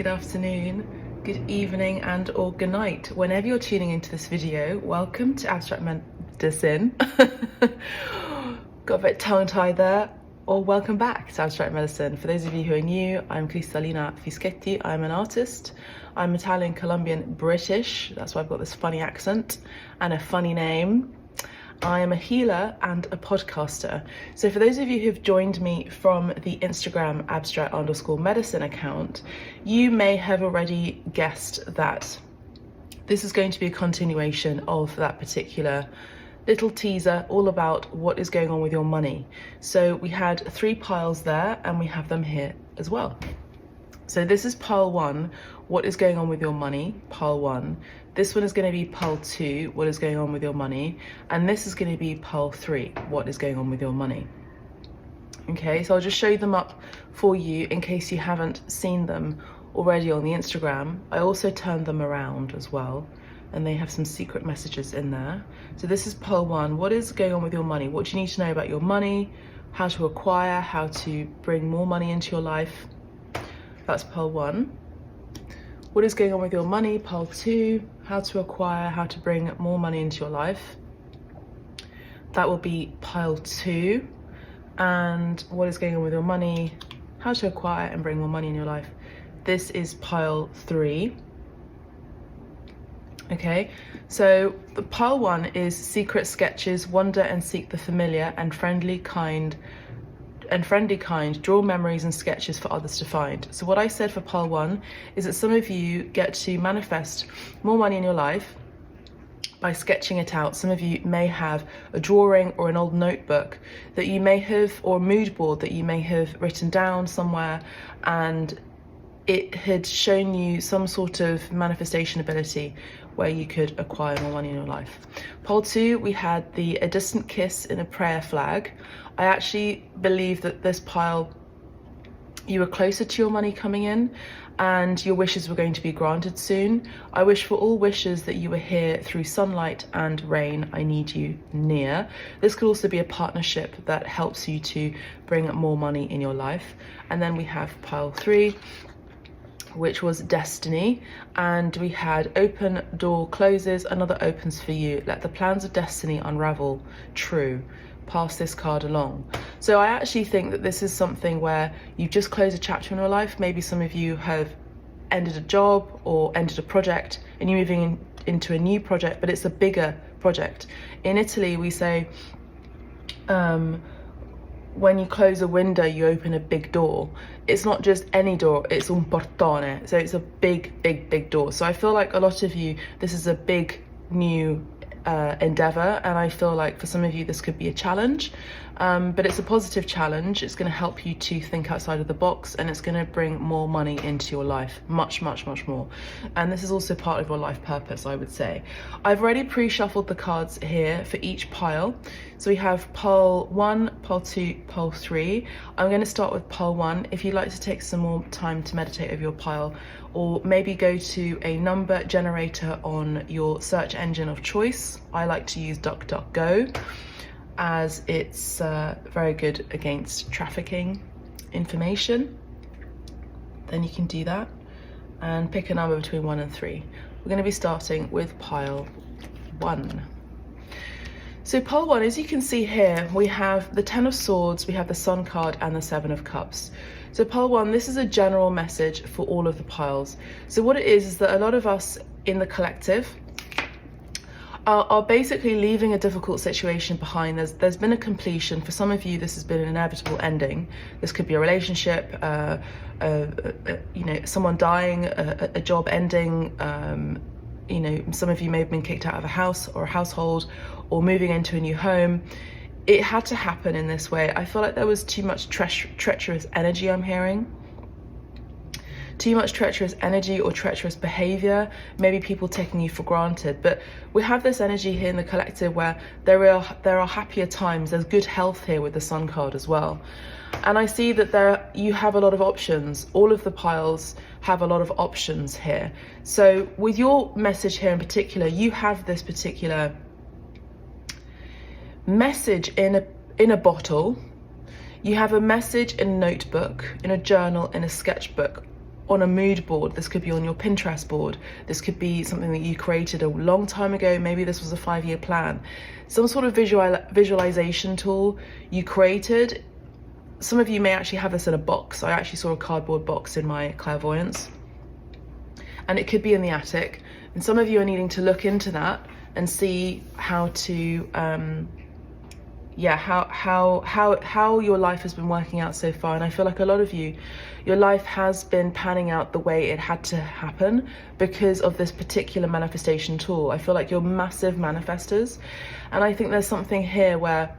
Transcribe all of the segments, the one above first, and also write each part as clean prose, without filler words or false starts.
afternoon, good evening and or good night. Whenever you're tuning into this video, welcome to Abstract Medicine. Got a bit tongue-tied there. Or welcome back to Abstract Medicine. For those of you who are new, I'm Cristallina Fischetti. I'm an artist. I'm Italian, Colombian, British. That's why I've got this funny accent and a funny name. I am a healer and a podcaster. So for those of you who've joined me from the Instagram abstract_medicine account, you may have already guessed that this is going to be a continuation of that particular little teaser all about what is going on with your money. So we had 3 piles there and we have them here as well. So this is pile 1, what is going on with your money, pile 1. This one is going to be pile 2, what is going on with your money. And this is going to be pile 3, what is going on with your money. Okay, so I'll just show them up for you in case you haven't seen them already on the Instagram. I also turned them around as well, and they have some secret messages in there. So this is pile 1, what is going on with your money? What do you need to know about your money? How to acquire, how to bring more money into your life. That's pile 1. What is going on with your money? Pile 2, how to acquire, how to bring more money into your life. That will be pile 2. And what is going on with your money? How to acquire and bring more money in your life. This is pile 3. Okay, so the pile 1 is secret sketches, wonder and seek the familiar, and friendly kind, draw memories and sketches for others to find. So what I said for pile 1 is that some of you get to manifest more money in your life by sketching it out. Some of you may have a drawing or an old notebook that you may have, or a mood board that you may have written down somewhere, and it had shown you some sort of manifestation ability where you could acquire more money in your life. Pile 2, we had a distant kiss in a prayer flag. I actually believe that this pile, you were closer to your money coming in and your wishes were going to be granted soon. I wish for all wishes that you were here through sunlight and rain. I need you near. This could also be a partnership that helps you to bring more money in your life. And then we have pile 3, which was destiny, and we had open door closes, another opens for you. Let the plans of destiny unravel. True. Pass this card along. So I actually think that this is something where you've just closed a chapter in your life. Maybe some of you have ended a job or ended a project and you're moving into a new project, but it's a bigger project. In Italy, we say, when you close a window, you open a big door. It's not just any door, it's un portone. So it's a big door. So I feel like a lot of you, this is a big new endeavor, and I feel like for some of you this could be a challenge, but it's a positive challenge. It's going to help you to think outside of the box, and it's going to bring more money into your life, much more. And this is also part of your life purpose, I would say. I've already pre-shuffled the cards here for each pile. So we have pile 1, pile 2, pile 3. I'm going to start with pile 1. If you'd like to take some more time to meditate over your pile, or maybe go to a number generator on your search engine of choice. I like to use DuckDuckGo, as it's very good against trafficking information. Then you can do that and pick a number between 1 and 3. We're going to be starting with pile 1. So pile 1, as you can see here, we have the 10 of Swords, we have the Sun card and the 7 of Cups. So pile 1, this is a general message for all of the piles. So what it is that a lot of us in the collective are basically leaving a difficult situation behind. There's been a completion. For some of you, this has been an inevitable ending. This could be a relationship, you know, someone dying, a job ending. You know, some of you may have been kicked out of a house or a household, or moving into a new home. It had to happen in this way. I feel like there was too much treacherous energy I'm hearing. Too much treacherous energy or treacherous behavior, maybe people taking you for granted. But we have this energy here in the collective where there are happier times. There's good health here with the Sun card as well. And I see that you have a lot of options. All of the piles have a lot of options here. So with your message here in particular, you have this particular message in a bottle. You have a message in a notebook, in a journal, in a sketchbook, on a mood board, this could be on your Pinterest board, this could be something that you created a long time ago, maybe this was a 5-year plan, some sort of visualization tool you created. Some of you may actually have this in a box. I actually saw a cardboard box in my clairvoyance, and it could be in the attic, and some of you are needing to look into that and see how to how your life has been working out so far. And I feel like a lot of you, your life has been panning out the way it had to happen because of this particular manifestation tool. I feel like you're massive manifestors, and I think there's something here where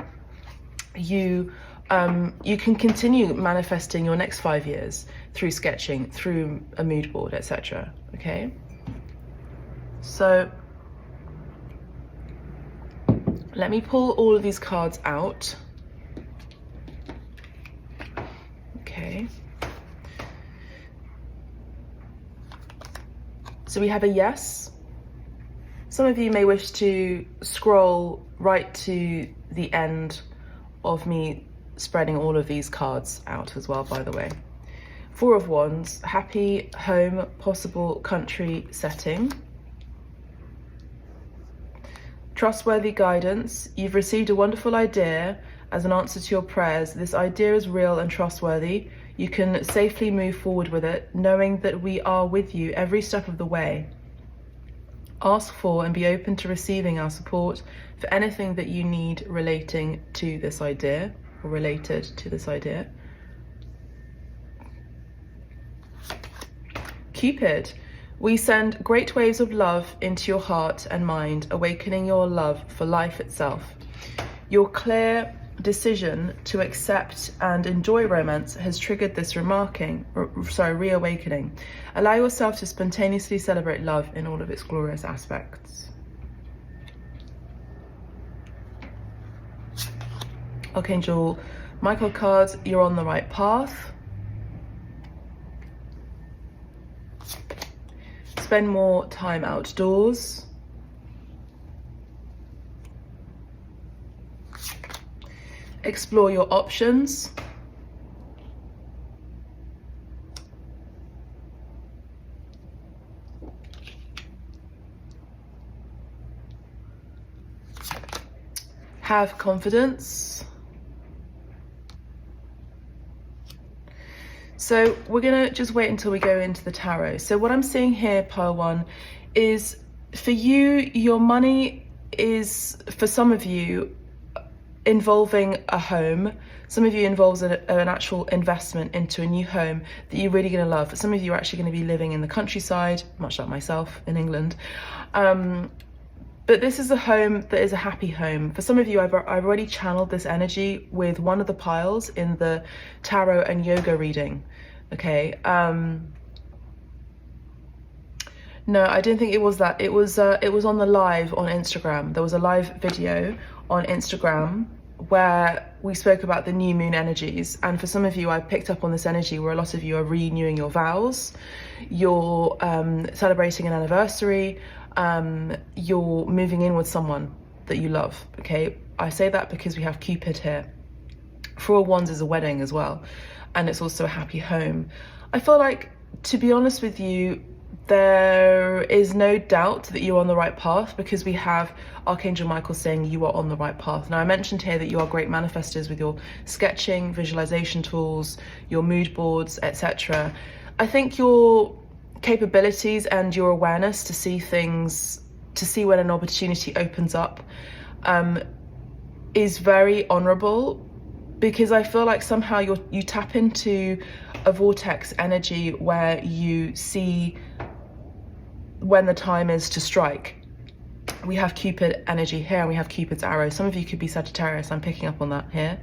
you can continue manifesting your next 5 years through sketching, through a mood board, etc. Okay, so let me pull all of these cards out. Okay. So we have a yes. Some of you may wish to scroll right to the end of me spreading all of these cards out as well, by the way. 4 of Wands, happy home, possible country setting. Trustworthy guidance. You've received a wonderful idea as an answer to your prayers. This idea is real and trustworthy. You can safely move forward with it, knowing that we are with you every step of the way. Ask for and be open to receiving our support for anything that you need relating to this idea or related to this idea. Cupid. We send great waves of love into your heart and mind, awakening your love for life itself. Your clear decision to accept and enjoy romance has triggered this reawakening. Allow yourself to spontaneously celebrate love in all of its glorious aspects. Archangel Michael cards, you're on the right path. Spend more time outdoors. Explore your options. Have confidence. So we're gonna just wait until we go into the tarot. So what I'm seeing here, pile 1, is for you, your money is, for some of you, involving a home. Some of you involves an actual investment into a new home that you're really gonna love. Some of you are actually gonna be living in the countryside, much like myself in England. But this is a home that is a happy home. For some of you, I've already channeled this energy with one of the piles in the tarot and yoga reading, okay? No, I didn't think it was that. It was on the live on Instagram. There was a live video on Instagram where we spoke about the new moon energies. And for some of you, I picked up on this energy where a lot of you are renewing your vows, you're celebrating an anniversary, you're moving in with someone that you love, okay? I say that because we have Cupid here. 4 of Wands is a wedding as well, and it's also a happy home. I feel like, to be honest with you, there is no doubt that you're on the right path because we have Archangel Michael saying you are on the right path. Now, I mentioned here that you are great manifestors with your sketching, visualization tools, your mood boards, etc. I think your capabilities and your awareness to see things, to see when an opportunity opens up, is very honorable, because I feel like somehow you tap into a vortex energy where you see when the time is to strike. We have Cupid energy here and we have Cupid's arrow. Some of you could be Sagittarius, I'm picking up on that here.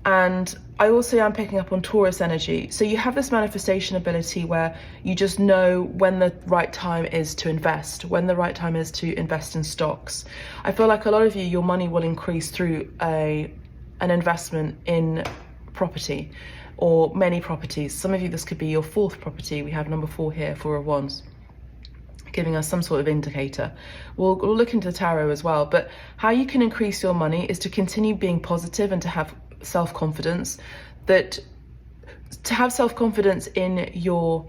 And I also am picking up on Taurus energy. So you have this manifestation ability where you just know when the right time is to invest, when the right time is to invest in stocks. I feel like a lot of you, your money will increase through an investment in property or many properties. Some of you, this could be your 4th property. We have number 4 here, 4 of Wands, giving us some sort of indicator. We'll look into the tarot as well, but how you can increase your money is to continue being positive and to have self-confidence, in your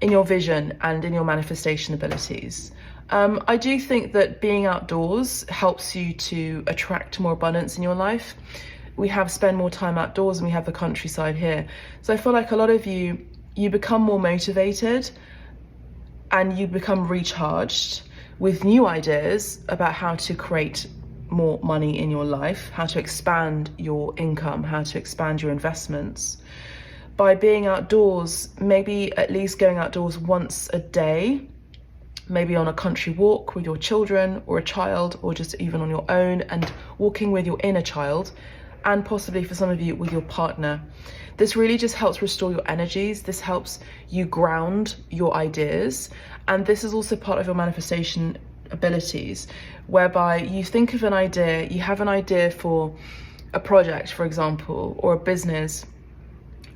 in your vision and in your manifestation abilities. I do think that being outdoors helps you to attract more abundance in your life. We spend more time outdoors and we have the countryside here. So I feel like a lot of you become more motivated and you become recharged with new ideas about how to create more money in your life, how to expand your income, how to expand your investments. By being outdoors, maybe at least going outdoors once a day, maybe on a country walk with your children or a child, or just even on your own, and walking with your inner child, and possibly for some of you with your partner. This really just helps restore your energies. This helps you ground your ideas. And this is also part of your manifestation abilities, whereby you think of an idea, you have an idea for a project, for example, or a business.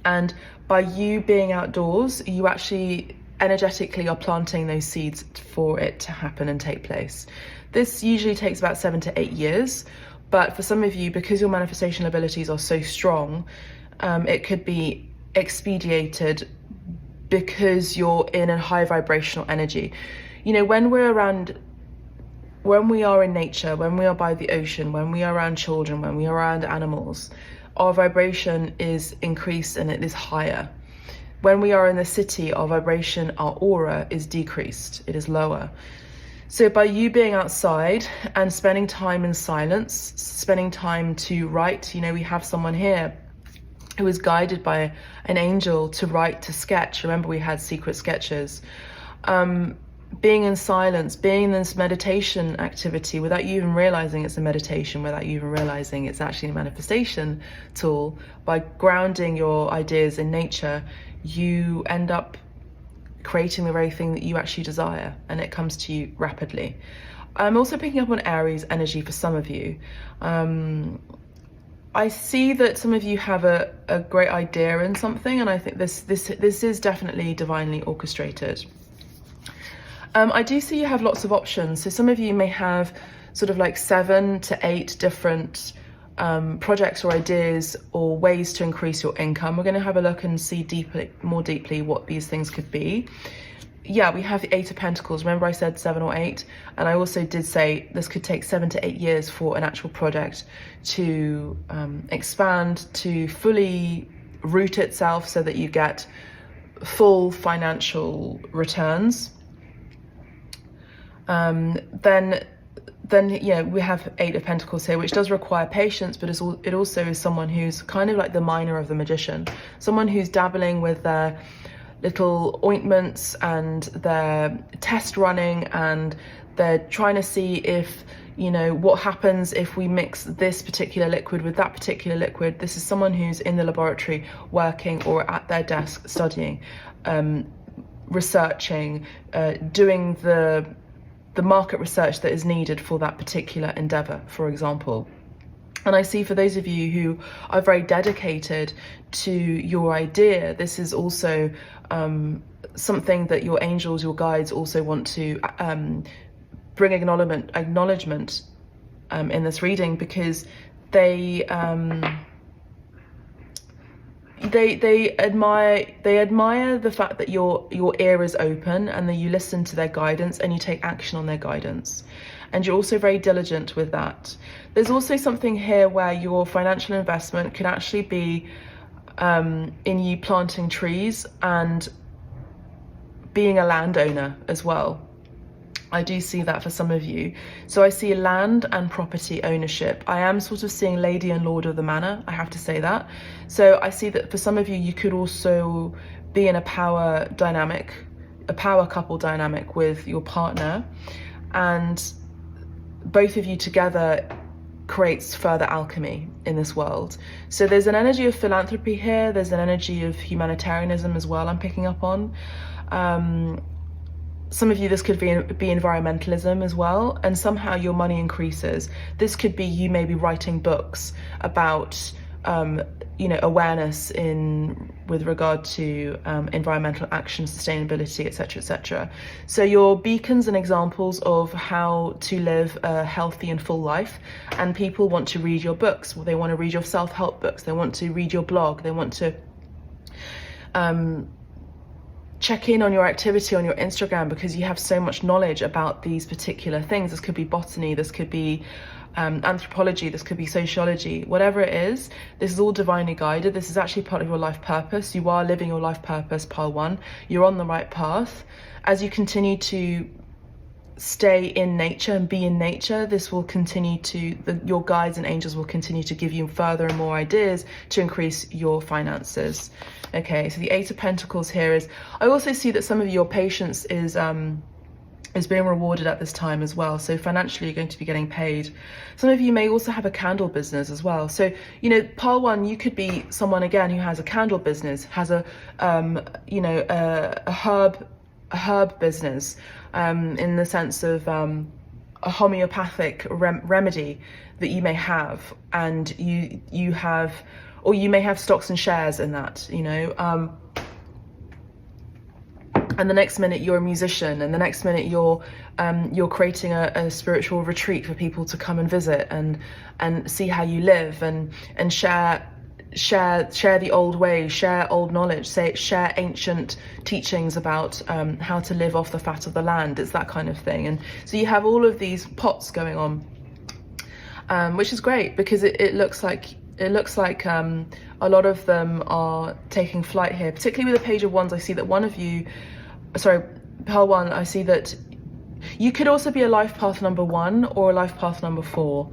And by you being outdoors, you actually energetically are planting those seeds for it to happen and take place. This usually takes about 7 to 8 years. But for some of you, because your manifestation abilities are so strong, it could be expedited because you're in a high vibrational energy. You know, when we are in nature, when we are by the ocean, when we are around children, when we are around animals, our vibration is increased and it is higher. When we are in the city, our vibration, our aura is decreased, it is lower. So by you being outside and spending time in silence, spending time to write, you know, we have someone here who is guided by an angel to write, to sketch. Remember, we had secret sketches. Being in silence, being in this meditation activity without you even realizing it's a meditation, without you even realizing it's actually a manifestation tool, by grounding your ideas in nature, you end up creating the very thing that you actually desire, and it comes to you rapidly. I'm also picking up on Aries energy for some of you. I see that some of you have a great idea in something, and I think this is definitely divinely orchestrated. I do see you have lots of options. So some of you may have sort of like 7 to 8 different projects or ideas or ways to increase your income. We're going to have a look and see more deeply what these things could be. Yeah, we have the 8 of Pentacles. Remember I said 7 or 8? And I also did say this could take 7 to 8 years for an actual project to expand, to fully root itself so that you get full financial returns. Then yeah, we have 8 of Pentacles here, which does require patience, but it also is someone who's kind of like the minor of the magician, someone who's dabbling with their little ointments and their test running, and they're trying to see if, you know, what happens if we mix this particular liquid with that particular liquid. This is someone who's in the laboratory working or at their desk studying, researching, doing the market research that is needed for that particular endeavor, for example. And I see for those of you who are very dedicated to your idea, this is also something that your angels, your guides also want to bring acknowledgement in this reading, because they admire the fact that your ear is open and that you listen to their guidance and you take action on their guidance. And you're also very diligent with that. There's also something here where your financial investment can actually be in you planting trees and being a landowner as well. I do see that for some of you. So I see land and property ownership. I am sort of seeing lady and lord of the manor, I have to say that. So I see that for some of you, you could also be in a power dynamic, a power couple dynamic with your partner, and both of you together creates further alchemy in this world. So there's an energy of philanthropy here. There's an energy of humanitarianism as well I'm picking up on. Some of you, this could be environmentalism as well, and somehow your money increases. This could be you maybe writing books about you know, awareness with regard to environmental action, sustainability, etc., etc. So you're beacons and examples of how to live a healthy and full life, and people want to read your books. They want to read your self-help books. They want to read your blog. They want to check in on your activity on your Instagram, because you have so much knowledge about these particular things. This could be botany, this could be anthropology, this could be sociology, whatever it is. This is all divinely guided. This is actually part of your life purpose. You are living your life purpose, pile 1. You're on the right path. As you continue to stay in nature and be in nature, this will continue to, your guides and angels will continue to give you further and more ideas to increase your finances. Okay, so the 8 of Pentacles here is, I also see that some of your patience is being rewarded at this time as well. So financially, you're going to be getting paid. Some of you may also have a candle business as well. So, you know, pile 1, you could be someone again who has a candle business, has a, you know, a herb business, in the sense of a homeopathic remedy that you may have, and you have, or you may have stocks and shares in that, you know, and the next minute you're a musician, and the next minute you're creating a spiritual retreat for people to come and visit and see how you live, and share the old ways, share old knowledge, share ancient teachings about how to live off the fat of the land. It's that kind of thing. And so you have all of these pots going on, which is great, because it looks like a lot of them are taking flight here, particularly with the Page of Wands. I see that one of you, sorry, pile 1, I see that you could also be a life path number 1 or a life path number 4,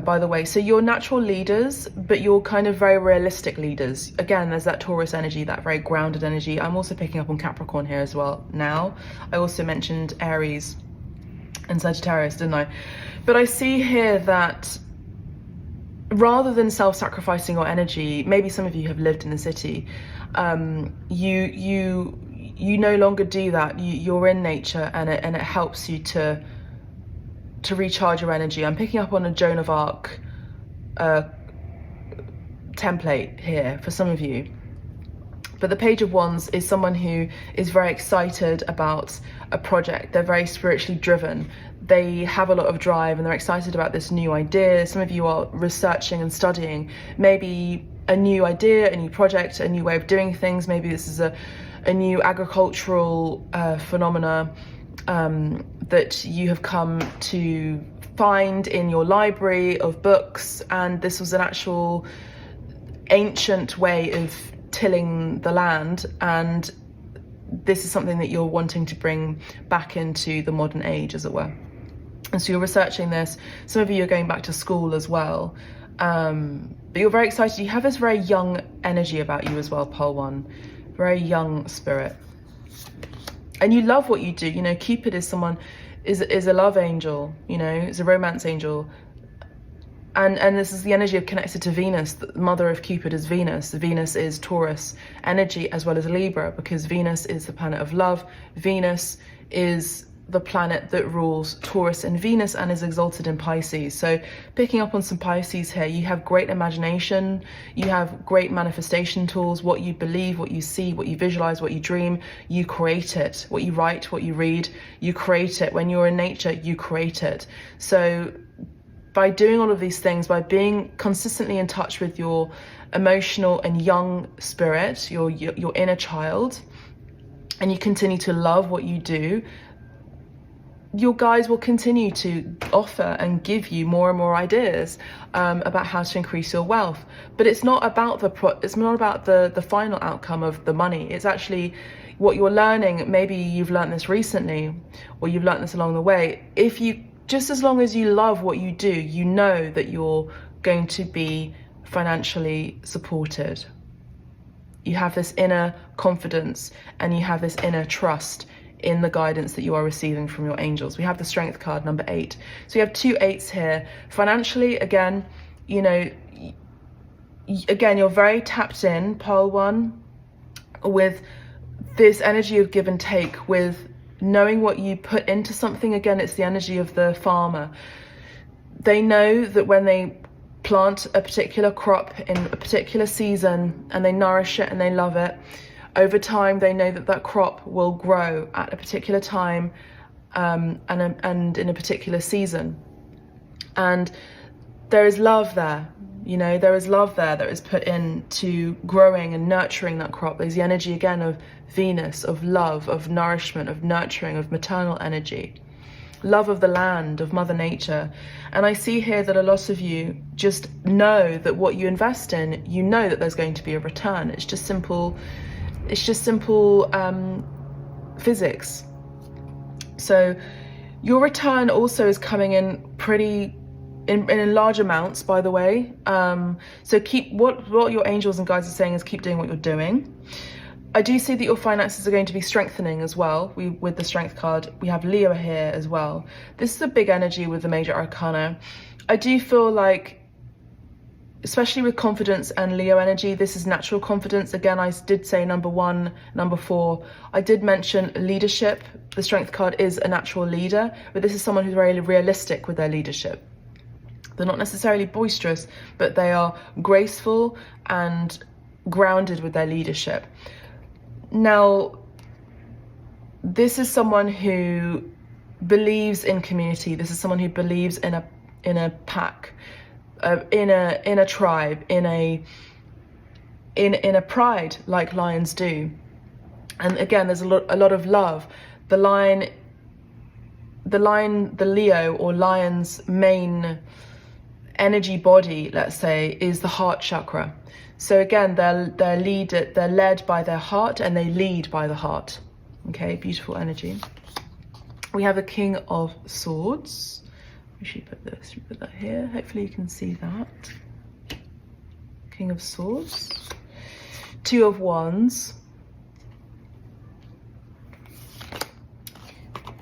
by the way. So you're natural leaders, but you're kind of very realistic leaders. Again, there's that Taurus energy, that very grounded energy. I'm also picking up on Capricorn here as well now. I also mentioned Aries and Sagittarius, didn't I? But I see here that rather than self-sacrificing your energy, maybe some of you have lived in the city, you no longer do that. You're in nature, and it helps you to recharge your energy. I'm picking up on a Joan of Arc template here for some of you. But the Page of Wands is someone who is very excited about a project. They're very spiritually driven. They have a lot of drive, and they're excited about this new idea. Some of you are researching and studying maybe a new idea, a new project, a new way of doing things. Maybe this is a new agricultural phenomena that you have come to find in your library of books, and this was an actual ancient way of tilling the land, and this is something that you're wanting to bring back into the modern age, as it were. And so you're researching this. Some of you are going back to school as well, but you're very excited. You have this very young energy about you as well, pile 1, very young spirit, and you love what you do. You know, Cupid is someone, is a love angel, you know, is a romance angel. And this is the energy of connected to Venus. The mother of Cupid is Venus. Venus is Taurus energy as well as Libra, because Venus is the planet of love. Venus is the planet that rules Taurus and Venus and is exalted in Pisces. So picking up on some Pisces here, you have great imagination, you have great manifestation tools. What you believe, what you see, what you visualize, what you dream, you create it. What you write, what you read, you create it. When you're in nature, you create it. So by doing all of these things, by being consistently in touch with your emotional and young spirit, your inner child, and you continue to love what you do, your guides will continue to offer and give you more and more ideas about how to increase your wealth. But it's not about the final outcome of the money. It's actually what you're learning. Maybe you've learned this recently, or you've learned this along the way. Just as long as you love what you do, you know that you're going to be financially supported. You have this inner confidence, and you have this inner trust in the guidance that you are receiving from your angels. We have the Strength card, number 8. So we have 2 8s here. Financially, again, you know, you're very tapped in, pile 1, with this energy of give and take, with knowing what you put into something. Again, it's the energy of the farmer. They know that when they plant a particular crop in a particular season, and they nourish it and they love it, over time they know that that crop will grow at a particular time, and in a particular season, and there is love there. You know, there is love there that is put into growing and nurturing that crop. There's the energy again of Venus, of love, of nourishment, of nurturing, of maternal energy, love of the land, of Mother Nature. And I see here that a lot of you just know that what you invest in, you know that there's going to be a return. It's just simple physics. So your return also is coming in in large amounts, by the way. So keep what your angels and guides are saying is keep doing what you're doing. I do see that your finances are going to be strengthening as well. With the Strength card, we have Leo here as well. This is a big energy with the major arcana. I do feel like, especially with confidence and Leo energy, this is natural confidence. Again, I did say number 1, number 4. I did mention leadership. The Strength card is a natural leader, but this is someone who's very realistic with their leadership. They're not necessarily boisterous, but they are graceful and grounded with their leadership. Now, this is someone who believes in community. This is someone who believes in a pack, in a tribe, in a pride, like lions do. And again, there's a lot of love. The Leo or lion's main energy body, let's say, is the heart chakra. So again, they're led by their heart and they lead by the heart. Okay, beautiful energy. We have a King of Swords. We should put this, we put that here. Hopefully you can see that. King of Swords. 2 of Wands.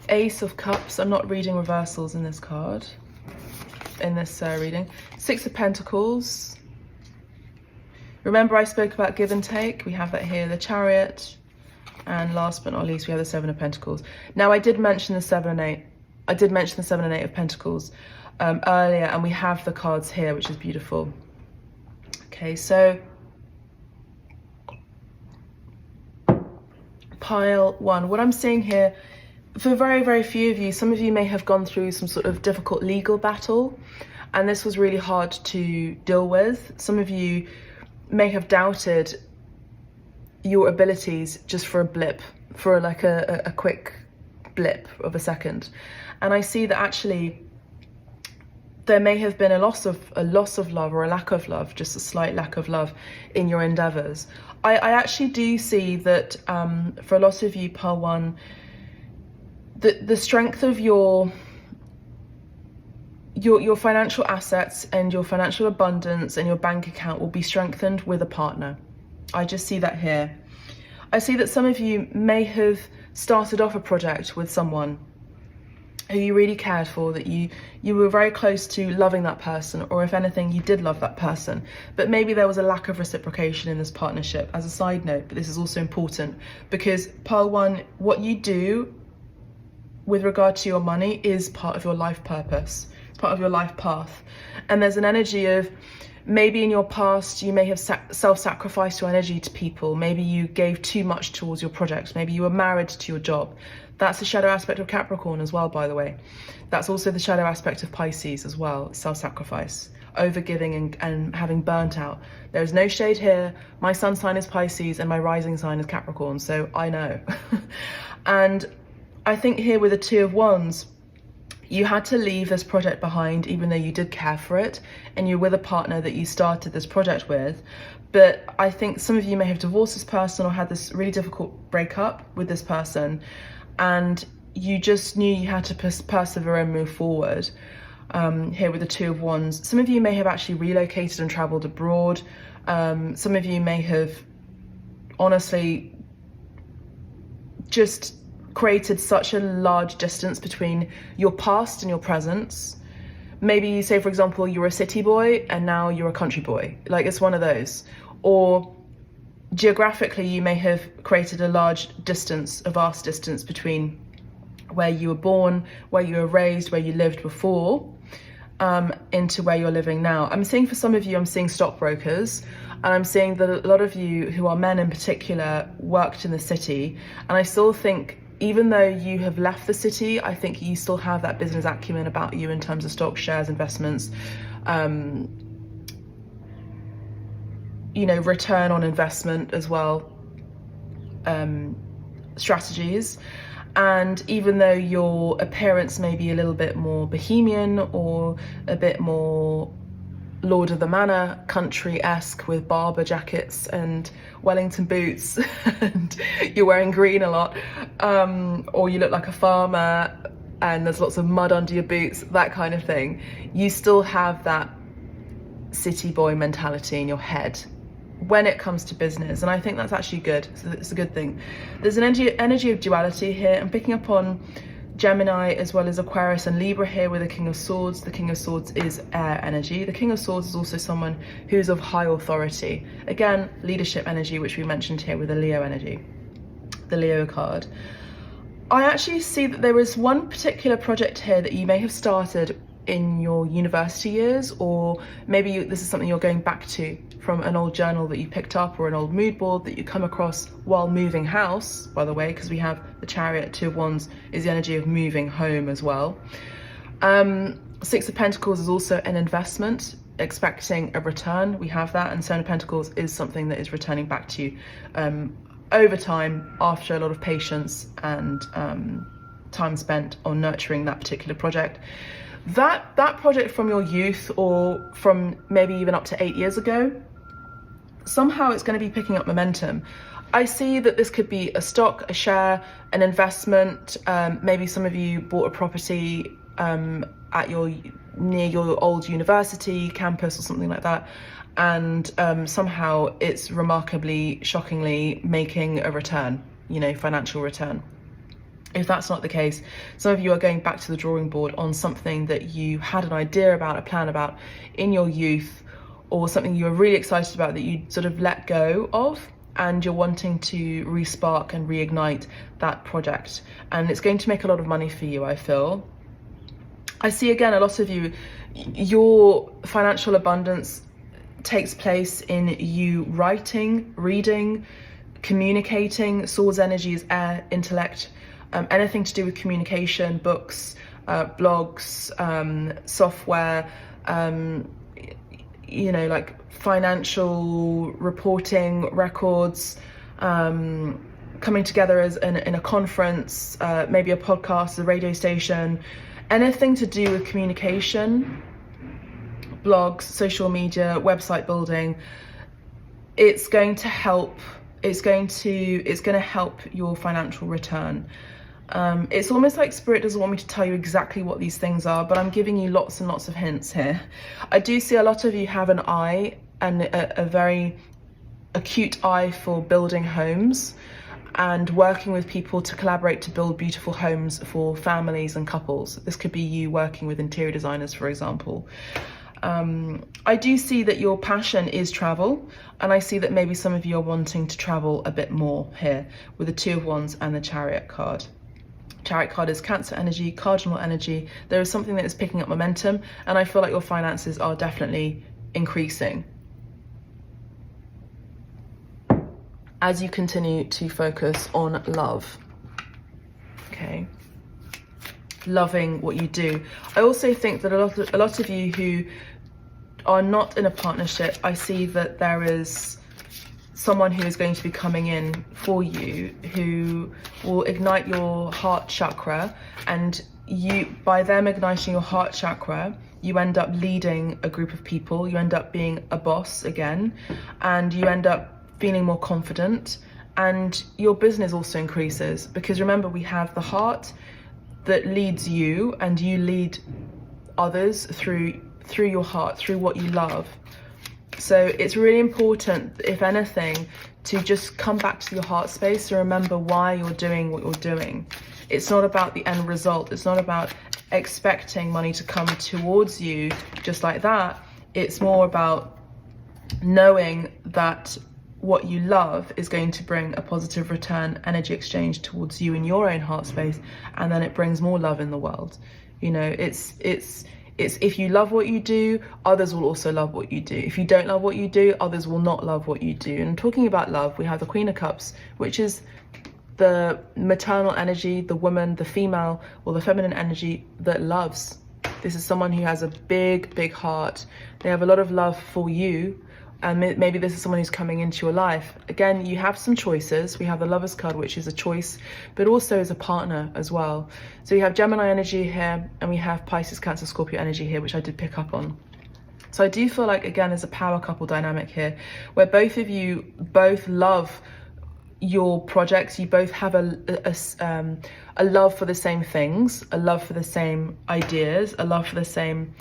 Ace of Cups. I'm not reading reversals in this card, in this reading. 6 of Pentacles. Remember I spoke about give and take? We have that here, the Chariot. And last but not least, we have the 7 of Pentacles. Now, I did mention the 7 and 8. I did mention the 7 and 8 of Pentacles earlier, and we have the cards here, which is beautiful. Okay, so pile 1. What I'm seeing here, for very, very few of you, some of you may have gone through some sort of difficult legal battle, and this was really hard to deal with. Some of you may have doubted your abilities just for a blip, for like a quick blip of a second. And I see that actually there may have been a loss of love, or a lack of love, just a slight lack of love in your endeavors. I actually do see that for a lot of you, pile 1, the strength of your financial assets and your financial abundance and your bank account will be strengthened with a partner. I just see that here. I see that some of you may have started off a project with someone who you really cared for, that you were very close to loving that person, or if anything, you did love that person. But maybe there was a lack of reciprocation in this partnership. As a side note, but this is also important, because pile 1, what you do with regard to your money is part of your life purpose. It's part of your life path. And there's an energy of, maybe in your past, you may have self-sacrificed your energy to people. Maybe you gave too much towards your projects. Maybe you were married to your job. That's the shadow aspect of Capricorn as well, by the way. That's also the shadow aspect of Pisces as well, self-sacrifice, overgiving and having burnt out. There is no shade here. My sun sign is Pisces and my rising sign is Capricorn, so I know. And I think here with the 2 of Wands, you had to leave this project behind, even though you did care for it, and you're with a partner that you started this project with. But I think some of you may have divorced this person or had this really difficult breakup with this person, and you just knew you had to persevere and move forward. Here with the 2 of Wands, some of you may have actually relocated and traveled abroad. Some of you may have honestly just created such a large distance between your past and your present. Maybe you say, for example, you're a city boy and now you're a country boy. Like, it's one of those. Or geographically, you may have created a large distance, a vast distance between where you were born, where you were raised, where you lived before, into where you're living now. I'm seeing for some of you, I'm seeing stockbrokers, and I'm seeing that a lot of you, who are men in particular, worked in the city. And I still think, even though you have left the city, I think you still have that business acumen about you in terms of stock, shares, investments, you know, return on investment as well, strategies. And even though your appearance may be a little bit more bohemian or a bit more Lord of the Manor country-esque with Barber jackets and Wellington boots and you're wearing green a lot, or you look like a farmer and there's lots of mud under your boots, that kind of thing, you still have that city boy mentality in your head when it comes to business, and I think that's actually good. So it's a good thing. There's an energy of duality here. I'm picking up on Gemini as well as Aquarius and Libra here with the King of Swords. The King of Swords is air energy. The King of Swords is also someone who's of high authority. Again, leadership energy, which we mentioned here with the Leo energy, the Leo card. I actually see that there is one particular project here that you may have started in your university years, or maybe this is something you're going back to from an old journal that you picked up or an old mood board that you come across while moving house, by the way, because we have the Chariot, Two of Wands is the energy of moving home as well. Six of Pentacles is also an investment, expecting a return. We have that, and Seven of Pentacles is something that is returning back to you over time after a lot of patience and time spent on nurturing that particular project. That project from your youth, or from maybe even up to 8 years ago, somehow it's going to be picking up momentum. I see that this could be a stock, a share, an investment. Maybe some of you bought a property near your old university campus or something like that, and somehow it's remarkably, shockingly making a return, you know, financial return. If that's not the case, some of you are going back to the drawing board on something that you had an idea about, a plan about in your youth, or something you were really excited about that you sort of let go of, and you're wanting to re-spark and reignite that project. And it's going to make a lot of money for you, I feel. I see again, a lot of you, your financial abundance takes place in you writing, reading, communicating. Swords energy is air, intellect. Anything to do with communication, books, blogs, software, you know, like financial reporting, records, coming together as in a conference, maybe a podcast, a radio station, anything to do with communication, blogs, social media, website building. It's going to help. It's going to help your financial return. It's almost like Spirit doesn't want me to tell you exactly what these things are, but I'm giving you lots and lots of hints here. I do see a lot of you have an eye, and a very acute eye for building homes and working with people to collaborate to build beautiful homes for families and couples. This could be you working with interior designers, for example. I do see that your passion is travel, and I see that maybe some of you are wanting to travel a bit more here with the Two of Wands and the Chariot card. Chariot card is Cancer energy, cardinal energy. There is something that is picking up momentum, and I feel like your finances are definitely increasing as you continue to focus on love. Okay. Loving what you do. I also think that a lot of you who are not in a partnership, I see that there is someone who is going to be coming in for you who will ignite your heart chakra, and you, by them igniting your heart chakra, you end up leading a group of people, you end up being a boss again, and you end up feeling more confident, and your business also increases, because remember, we have the heart that leads you, and you lead others through your heart, through what you love. So it's really important, if anything, to just come back to your heart space and remember why you're doing what you're doing. It's not about the end result. It's not about expecting money to come towards you just like that. It's more about knowing that what you love is going to bring a positive return energy exchange towards you in your own heart space, and then it brings more love in the world. You know, it's if you love what you do, others will also love what you do. If you don't love what you do, others will not love what you do. And talking about love, we have the Queen of Cups, which is the maternal energy, the woman, the female, or the feminine energy that loves. This is someone who has a big, big heart. They have a lot of love for you, and maybe this is someone who's coming into your life. Again, you have some choices. We have the Lovers card, which is a choice, but also as a partner as well. So we have Gemini energy here, and we have Pisces, Cancer, Scorpio energy here, which I did pick up on. So I do feel like, again, there's a power couple dynamic here, where both of you both love your projects. You both have a love for the same things, a love for the same ideas, a love for the same,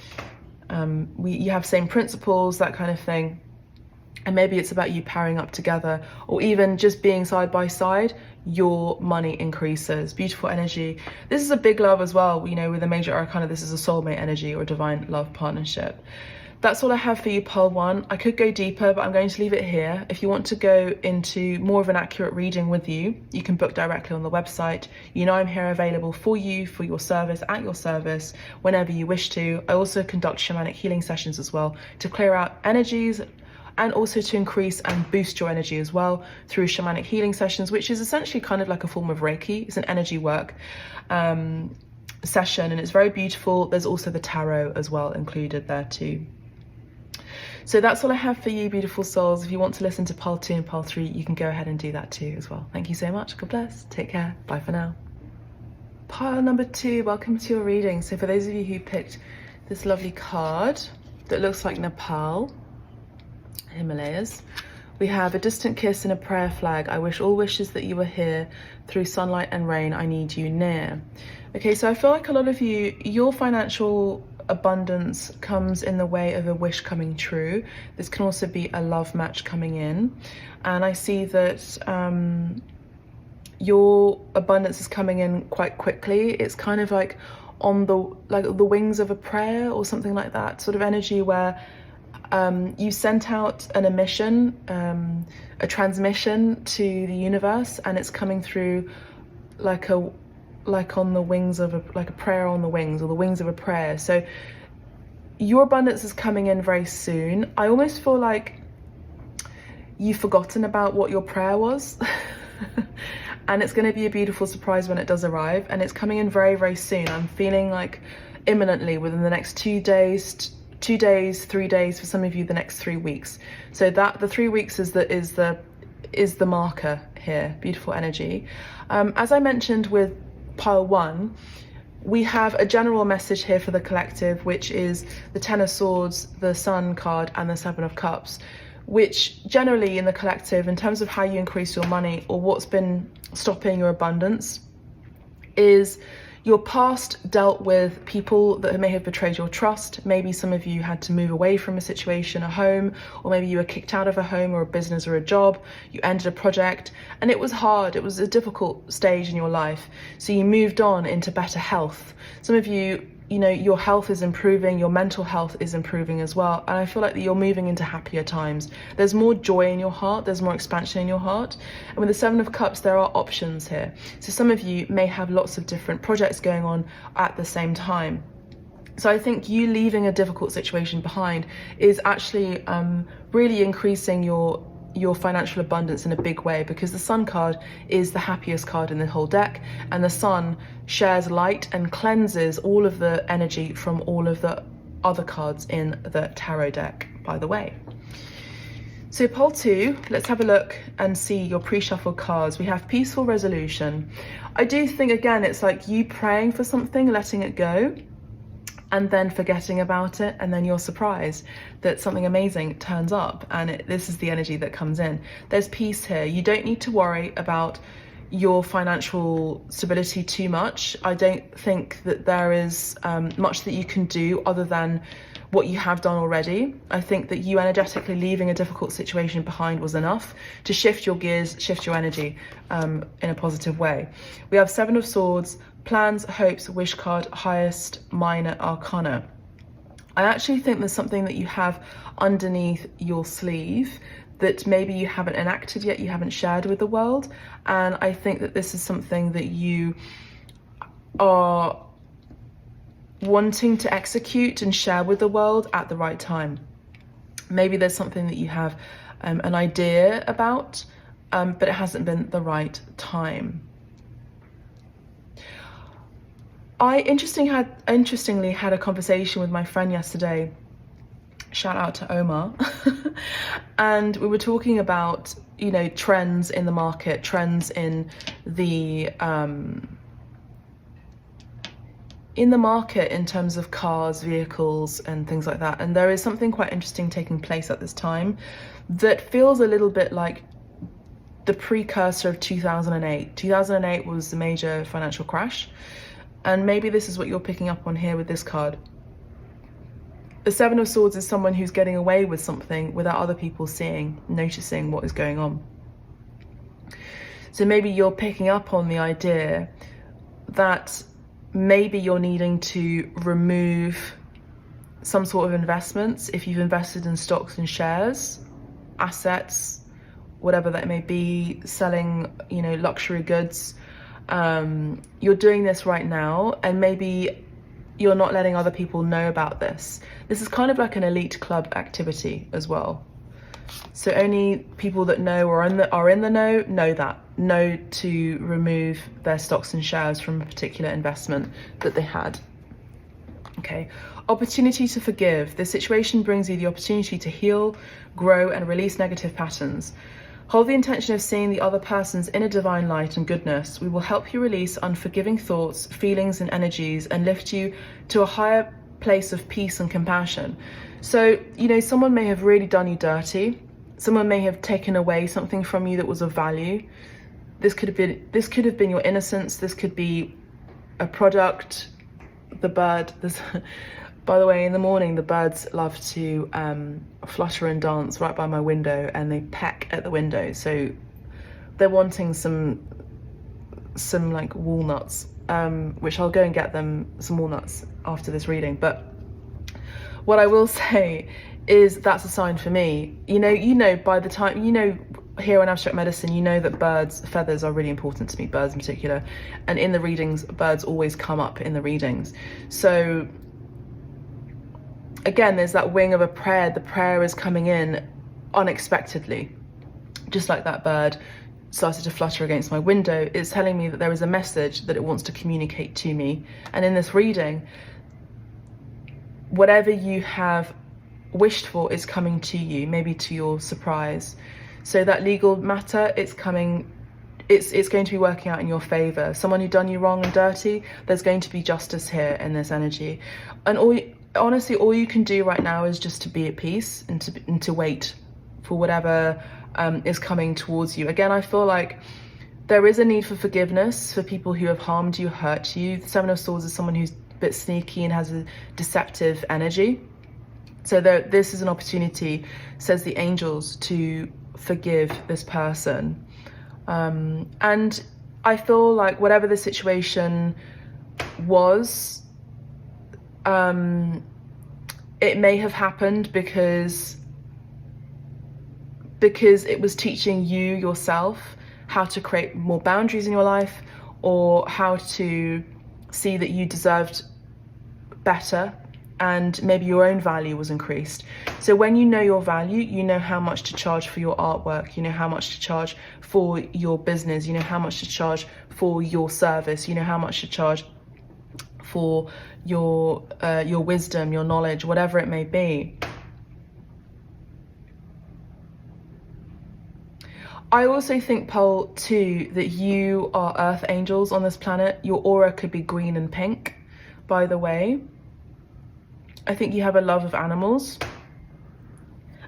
you have same principles, that kind of thing. And maybe it's about you pairing up together, or even just being side by side, your money increases. Beautiful energy. This is a big love as well, you know, with the major arcana. This is a soulmate energy or divine love partnership. That's all I have for you, Pile 1. I could go deeper, but I'm going to leave it here. If you want to go into more of an accurate reading with you, you can book directly on the website. You know I'm here available for you, for your service, at your service, whenever you wish to. I also conduct shamanic healing sessions as well to clear out energies, and also to increase and boost your energy as well through shamanic healing sessions, which is essentially kind of like a form of Reiki. It's an energy work session, and it's very beautiful. There's also the tarot as well included there too. So that's all I have for you, beautiful souls. If you want to listen to Pile 2 and Pile 3, you can go ahead and do that too as well. Thank you so much. God bless. Take care. Bye for now. Pile number 2, welcome to your reading. So for those of you who picked this lovely card that looks like Nepal, Himalayas, we have a distant kiss and a prayer flag. I wish all wishes that you were here. Through sunlight and rain, I need you near. Okay, so I feel like a lot of you, your financial abundance comes in the way of a wish coming true. This can also be a love match coming in, and I see that your abundance is coming in quite quickly. It's kind of like on the wings of a prayer or something like that sort of energy, where you sent out an emission, a transmission to the universe, and it's coming through like on the wings of a prayer on the wings, or the wings of a prayer. So your abundance is coming in very soon. I almost feel like you've forgotten about what your prayer was. And it's going to be a beautiful surprise when it does arrive, and it's coming in very, very soon. I'm feeling like imminently, within the next 2 days, 3 days, for some of you the next 3 weeks. So that the 3 weeks is the marker here. Beautiful energy. As I mentioned with Pile 1, we have a general message here for the collective, which is the Ten of Swords, the Sun card, and the Seven of Cups, which generally in the collective, in terms of how you increase your money or what's been stopping your abundance, is your past dealt with people that may have betrayed your trust. Maybe some of you had to move away from a situation, a home, or maybe you were kicked out of a home or a business or a job. You ended a project and it was hard. It was a difficult stage in your life. So you moved on into better health. Some of you, you know, your health is improving, your mental health is improving as well. And I feel like that you're moving into happier times. There's more joy in your heart, there's more expansion in your heart. And with the Seven of Cups, there are options here. So some of you may have lots of different projects going on at the same time. So I think you leaving a difficult situation behind is actually really increasing your financial abundance in a big way, because the Sun card is the happiest card in the whole deck, and the Sun shares light and cleanses all of the energy from all of the other cards in the tarot deck, by the way. So Pile 2, let's have a look and see your pre-shuffled cards. We have Peaceful Resolution. I do think, again, it's like you praying for something, letting it go, and then forgetting about it, and then you're surprised that something amazing turns up, and this is the energy that comes in. There's peace here. You don't need to worry about your financial stability too much. I don't think that there is much that you can do other than what you have done already. I think that you energetically leaving a difficult situation behind was enough to shift your gears, shift your energy in a positive way. We have Seven of Swords, Plans, Hopes, Wish card, Highest Minor Arcana. I actually think there's something that you have underneath your sleeve that maybe you haven't enacted yet, you haven't shared with the world. And I think that this is something that you are wanting to execute and share with the world at the right time. Maybe there's something that you have an idea about, but it hasn't been the right time. I interestingly had a conversation with my friend yesterday. shout out to Omar. And we were talking about, you know, trends in the market, trends in the market in terms of cars, vehicles, and things like that. And there is something quite interesting taking place at this time that feels a little bit like the precursor of 2008. 2008 was the major financial crash. And maybe this is what you're picking up on here with this card. The Seven of Swords is someone who's getting away with something without other people seeing, noticing what is going on. So maybe you're picking up on the idea that maybe you're needing to remove some sort of investments. If you've invested in stocks and shares, assets, whatever that may be, selling, you know, luxury goods, you're doing this right now, and maybe you're not letting other people know about this. This is kind of like an elite club activity as well. So only people that know or are in the know to remove their stocks and shares from a particular investment that they had. Okay, opportunity to forgive. This situation brings you the opportunity to heal, grow, and release negative patterns. Hold the intention of seeing the other person's inner divine light and goodness. We will help you release unforgiving thoughts, feelings, and energies, and lift you to a higher place of peace and compassion. So, you know, someone may have really done you dirty. Someone may have taken away something from you that was of value. This could have been your innocence. This could be a product, the bird. By the way, in the morning, the birds love to flutter and dance right by my window, and they peck at the window. So they're wanting some like walnuts, which I'll go and get them some walnuts after this reading. But what I will say is that's a sign for me. You know, by the time, you know, here on Abstract Medicine, you know that birds' feathers are really important to me, birds in particular. And in the readings, birds always come up in the readings. So again, there's that wing of a prayer. The prayer is coming in unexpectedly. Just like that bird started to flutter against my window, it's telling me that there is a message that it wants to communicate to me. And in this reading, whatever you have wished for is coming to you, maybe to your surprise. So that legal matter, it's coming, it's going to be working out in your favor. Someone who done you wrong and dirty, there's going to be justice here in this energy. And honestly, all you can do right now is just to be at peace and to wait for whatever is coming towards you. Again, I feel like there is a need for forgiveness for people who have harmed you, hurt you. The Seven of Swords is someone who's a bit sneaky and has a deceptive energy. So this is an opportunity, says the angels, to forgive this person. And I feel like whatever the situation was, it may have happened because it was teaching you yourself how to create more boundaries in your life, or how to see that you deserved better, and maybe your own value was increased. So when you know your value, you know how much to charge for your artwork, you know how much to charge for your business, you know how much to charge for your service, you know how much to charge for your wisdom, your knowledge, whatever it may be. I also think, Pole, too, that you are earth angels on this planet. Your aura could be green and pink, by the way. I think you have a love of animals.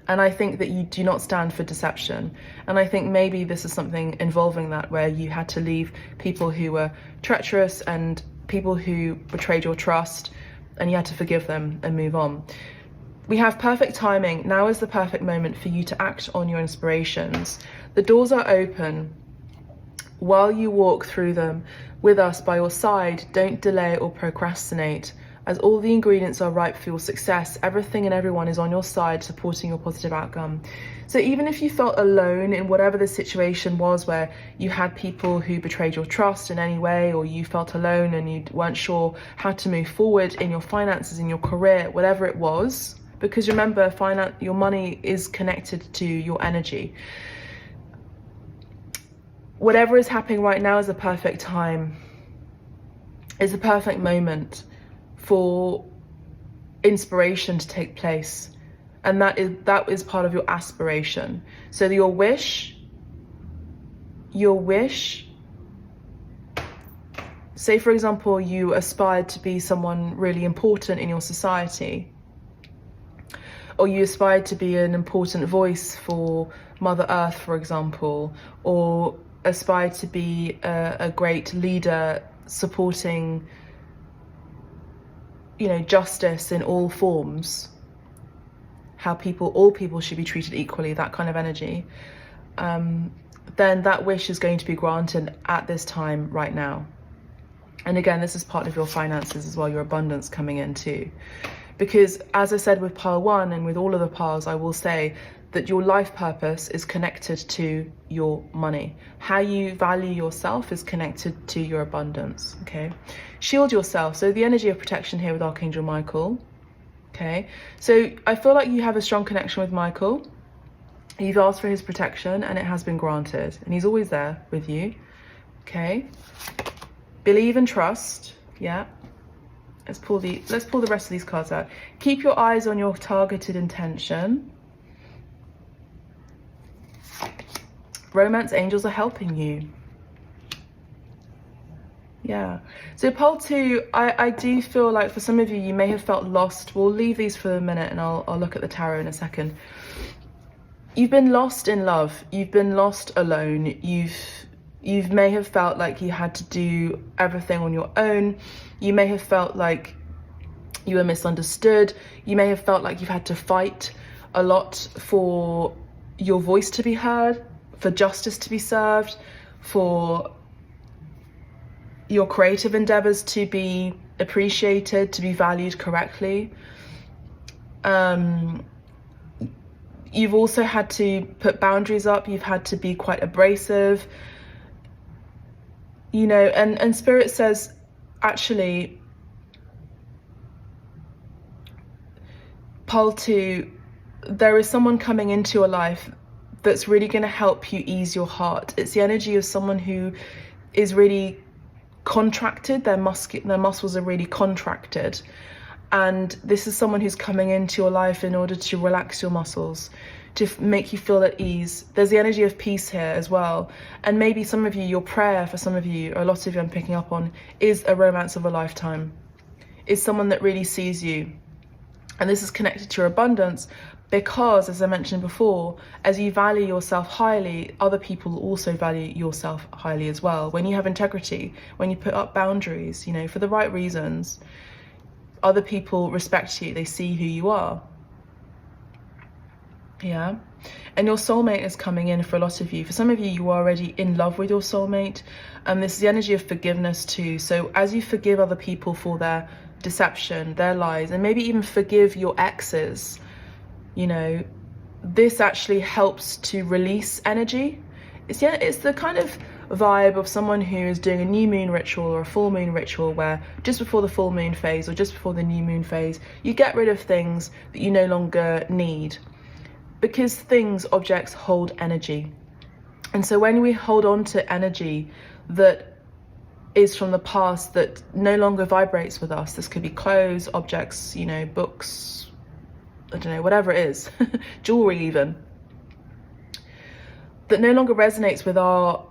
And I think that you do not stand for deception. And I think maybe this is something involving that, where you had to leave people who were treacherous and people who betrayed your trust, and you had to forgive them and move on. We have perfect timing. Now is the perfect moment for you to act on your inspirations. The doors are open. While you walk through them with us by your side, don't delay or procrastinate. As all the ingredients are ripe for your success, everything and everyone is on your side supporting your positive outcome. So even if you felt alone in whatever the situation was, where you had people who betrayed your trust in any way, or you felt alone and you weren't sure how to move forward in your finances, in your career, whatever it was, because remember, your money is connected to your energy. Whatever is happening right now is a perfect time. It's a perfect moment for inspiration to take place. And that is part of your aspiration. So your wish, say for example, you aspired to be someone really important in your society, or you aspired to be an important voice for Mother Earth, for example, or aspired to be a great leader supporting, you know, justice in all forms, how all people should be treated equally, that kind of energy, then that wish is going to be granted at this time right now. And again, this is part of your finances as well, your abundance coming in too. Because as I said with pile 1 and with all of the piles, I will say that your life purpose is connected to your money. How you value yourself is connected to your abundance, okay? Shield yourself. So the energy of protection here with Archangel Michael, okay? So I feel like you have a strong connection with Michael. You've asked for his protection and it has been granted. And he's always there with you, okay? Believe and trust, yeah. Let's pull the rest of these cards out. Keep your eyes on your targeted intention. Romance angels are helping you. Yeah. So pile 2, I do feel like for some of you, you may have felt lost. We'll leave these for a minute and I'll look at the tarot in a second. You've been lost in love. You've been lost alone. You may have felt like you had to do everything on your own. You may have felt like you were misunderstood. You may have felt like you've had to fight a lot for your voice to be heard, for justice to be served, for your creative endeavors to be appreciated, to be valued correctly. You've also had to put boundaries up. You've had to be quite abrasive. You know, and Spirit says, actually, pile 2, there is someone coming into your life that's really going to help you ease your heart. It's the energy of someone who is really contracted. Their muscles are really contracted. And this is someone who's coming into your life in order to relax your muscles, to make you feel at ease. There's the energy of peace here as well. And maybe some of you, your prayer for some of you, or a lot of you I'm picking up on, is a romance of a lifetime. Is someone that really sees you. And this is connected to your abundance because, as I mentioned before, as you value yourself highly, other people also value yourself highly as well. When you have integrity, when you put up boundaries, you know, for the right reasons, other people respect you. They see who you are. Yeah. And your soulmate is coming in for a lot of you. For some of you, you are already in love with your soulmate. And this is the energy of forgiveness too. So as you forgive other people for their deception, their lies, and maybe even forgive your exes, you know, this actually helps to release energy. It's the kind of vibe of someone who is doing a new moon ritual or a full moon ritual where just before the full moon phase or just before the new moon phase, you get rid of things that you no longer need. Because things, objects hold energy. And so when we hold on to energy that is from the past that no longer vibrates with us, this could be clothes, objects, you know, books, I don't know, whatever it is, jewelry even, that no longer resonates with our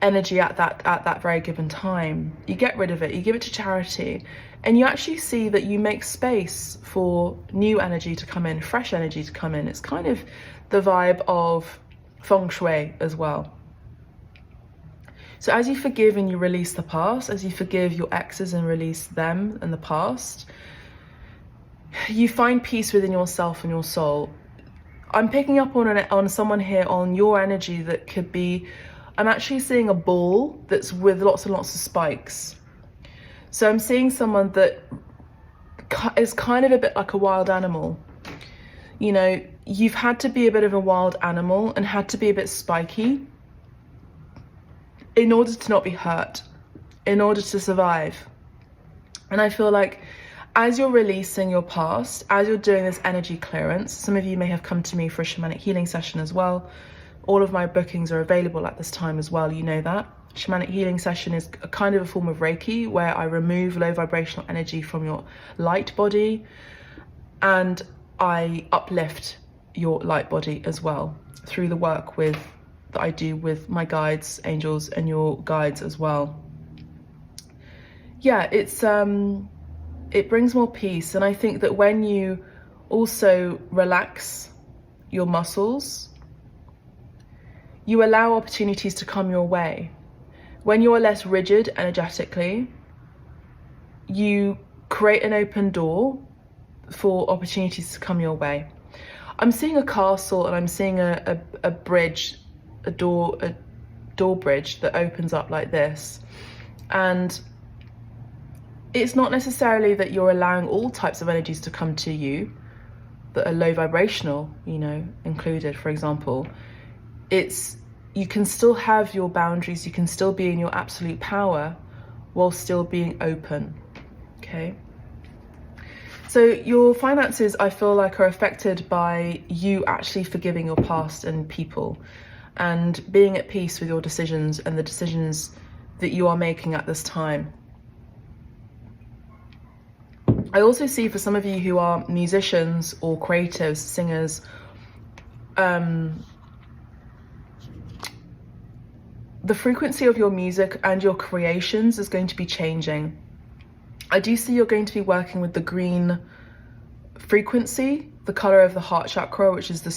energy at that very given time, you get rid of it, you give it to charity, and you actually see that you make space for new energy to come in, fresh energy to come in. It's kind of the vibe of feng shui as well. So as you forgive and you release the past, as you forgive your exes and release them and the past, you find peace within yourself and your soul. I'm picking up on someone here, on your energy that could be, I'm actually seeing a ball that's with lots and lots of spikes. So I'm seeing someone that is kind of a bit like a wild animal. You know, you've had to be a bit of a wild animal and had to be a bit spiky in order to not be hurt, in order to survive. And I feel like as you're releasing your past, as you're doing this energy clearance, some of you may have come to me for a shamanic healing session as well. All of my bookings are available at this time as well, you know that. Shamanic healing session is a kind of a form of Reiki where I remove low vibrational energy from your light body. And I uplift your light body as well through the work that I do with my guides, angels, and your guides as well. Yeah, it brings more peace. And I think that when you also relax your muscles, you allow opportunities to come your way. When you are less rigid energetically, you create an open door for opportunities to come your way. I'm seeing a castle, and I'm seeing a bridge, a door bridge that opens up like this. And it's not necessarily that you're allowing all types of energies to come to you that are low vibrational, you know, included, for example. You can still have your boundaries, you can still be in your absolute power while still being open, okay? So your finances, I feel like, are affected by you actually forgiving your past and people, and being at peace with your decisions and the decisions that you are making at this time. I also see, for some of you who are musicians or creatives, singers, the frequency of your music and your creations is going to be changing. I do see you're going to be working with the green frequency, the color of the heart chakra, which is the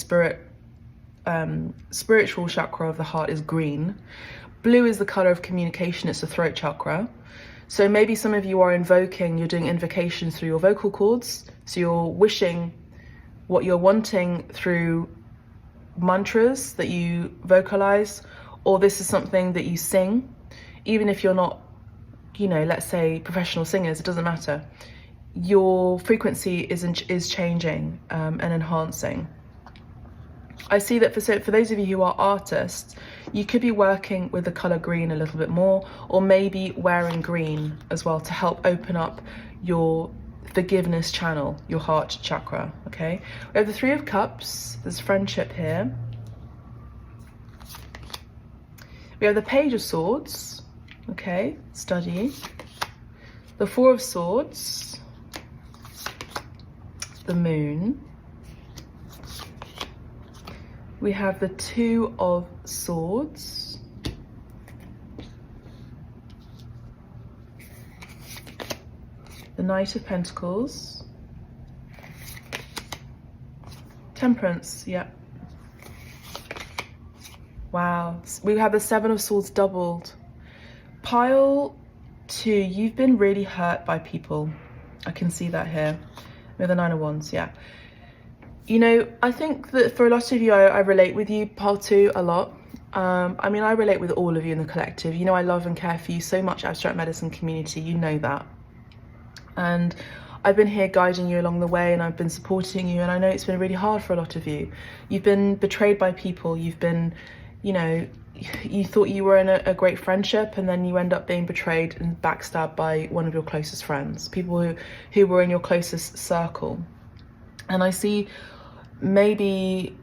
spiritual chakra of the heart, is green. Blue is the color of communication, it's the throat chakra. So maybe some of you are you're doing invocations through your vocal cords. So you're wishing what you're wanting through mantras that you vocalize, or this is something that you sing. Even if you're not, you know, let's say professional singers, it doesn't matter. Your frequency is changing and enhancing. I see that for those of you who are artists, you could be working with the color green a little bit more, or maybe wearing green as well to help open up your forgiveness channel, your heart chakra, okay? We have the Three of Cups, there's friendship here. We have the Page of Swords, okay, study. The Four of Swords, the Moon. We have the Two of Swords. The Knight of Pentacles. Temperance, yeah. Wow, we have the Seven of Swords doubled. Pile 2, you've been really hurt by people. I can see that here. With the Nine of Wands, yeah. You know, I think that for a lot of you, I relate with you, Pile 2, a lot. I mean, I relate with all of you in the collective. You know, I love and care for you so much, Abstract Medicine community, you know that. And I've been here guiding you along the way, and I've been supporting you, and I know it's been really hard for a lot of you. You've been betrayed by people, you've been, you know, you thought you were in a great friendship, and then you end up being betrayed and backstabbed by one of your closest friends, people who were in your closest circle. And I see, maybe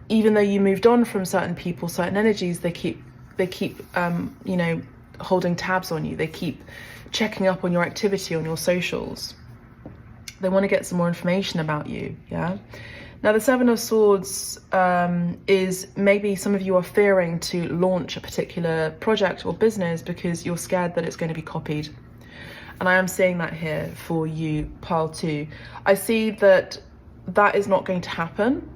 even though you moved on from certain people, certain energies, they keep you know, holding tabs on you. They keep checking up on your activity on your socials. They want to get some more information about you, yeah? Now, the Seven of Swords is maybe some of you are fearing to launch a particular project or business because you're scared that it's going to be copied. And I am seeing that here for you, Pile 2. I see that is not going to happen.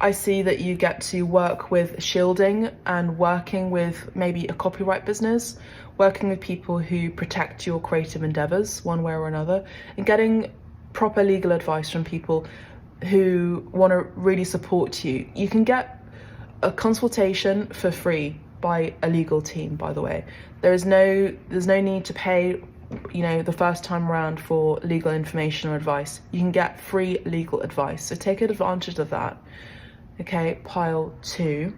I see that you get to work with shielding and working with maybe a copyright business, working with people who protect your creative endeavors one way or another, and getting proper legal advice from people who want to really support you. You can get a consultation for free by a legal team, by the way. There's no need to pay, you know, the first time around for legal information or advice. You can get free legal advice, so take advantage of that. Okay, Pile 2.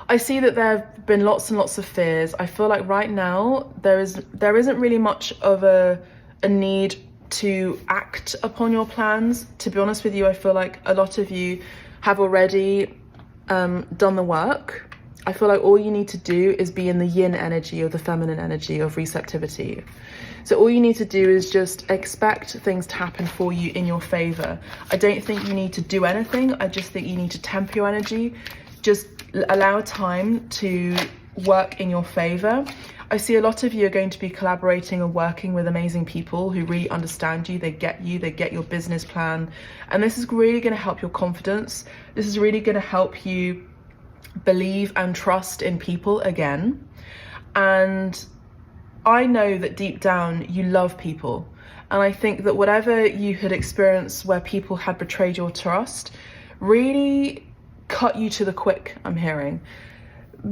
I see that there have been lots and lots of fears. I feel like right now there isn't really much of a need to act upon your plans. To be honest with you, I feel like a lot of you have already done the work. I feel like all you need to do is be in the yin energy or the feminine energy of receptivity. So all you need to do is just expect things to happen for you in your favor. I don't think you need to do anything. I just think you need to temper your energy. Just allow time to work in your favor. I see a lot of you are going to be collaborating and working with amazing people who really understand you, they get your business plan. And this is really going to help your confidence. This is really going to help you believe and trust in people again. And I know that deep down you love people. And I think that whatever you had experienced where people had betrayed your trust really cut you to the quick, I'm hearing.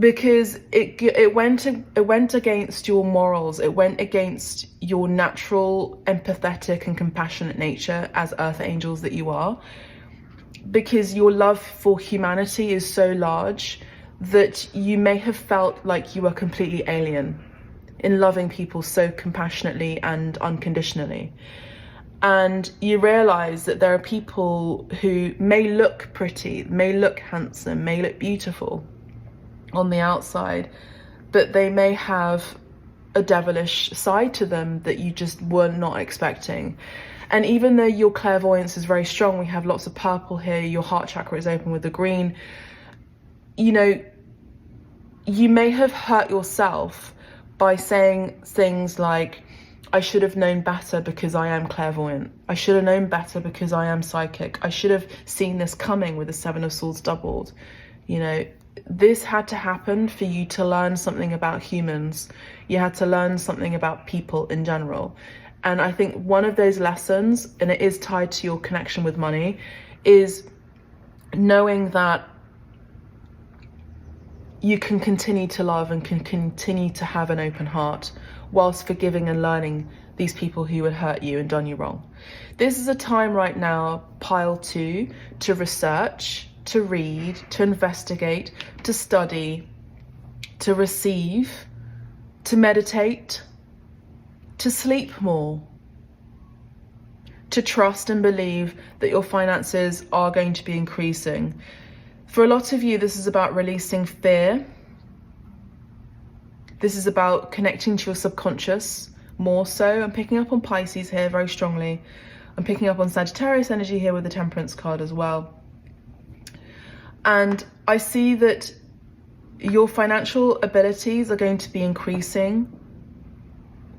Because it went against your morals, it went against your natural empathetic and compassionate nature as earth angels that you are, because your love for humanity is so large that you may have felt like you were completely alien in loving people so compassionately and unconditionally. And you realize that there are people who may look pretty, may look handsome, may look beautiful on the outside, but they may have a devilish side to them that you just were not expecting. And even though your clairvoyance is very strong, we have lots of purple here, your heart chakra is open with the green, you know, you may have hurt yourself by saying things like, I should have known better because I am clairvoyant. I should have known better because I am psychic. I should have seen this coming with the Seven of Swords doubled. You know, this had to happen for you to learn something about humans. You had to learn something about people in general. And I think one of those lessons, and it is tied to your connection with money, is knowing that you can continue to love and can continue to have an open heart whilst forgiving and learning these people who had hurt you and done you wrong. This is a time right now, pile 2, to research, to read, to investigate, to study, to receive, to meditate, to sleep more, to trust and believe that your finances are going to be increasing. For a lot of you, this is about releasing fear. This is about connecting to your subconscious more so. I'm picking up on Pisces here very strongly. I'm picking up on Sagittarius energy here with the Temperance card as well. And I see that your financial abilities are going to be increasing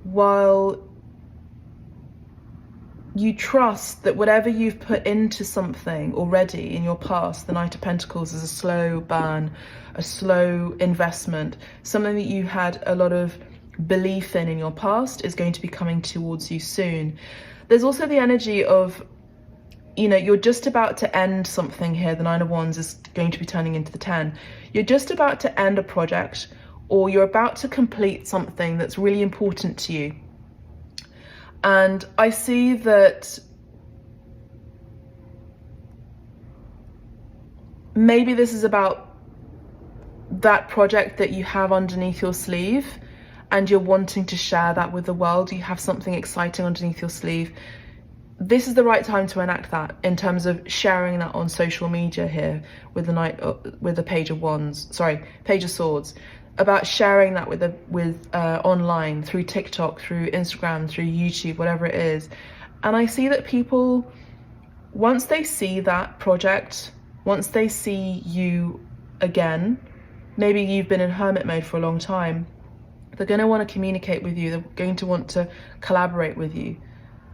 while you trust that whatever you've put into something already in your past, the Knight of Pentacles is a slow burn, a slow investment, something that you had a lot of belief in your past is going to be coming towards you soon. There's also the energy of, you know, you're just about to end something here. The Nine of Wands is going to be turning into the 10. You're just about to end a project, or you're about to complete something that's really important to you. And I see that maybe this is about that project that you have underneath your sleeve and you're wanting to share that with the world. You have something exciting underneath your sleeve. This is the right time to enact that in terms of sharing that on social media here with the Page of Wands, sorry, Page of Swords, about sharing that with online, through TikTok, through Instagram, through YouTube, whatever it is. And I see that people, once they see that project, once they see you again, maybe you've been in hermit mode for a long time, they're going to want to communicate with you. They're going to want to collaborate with you.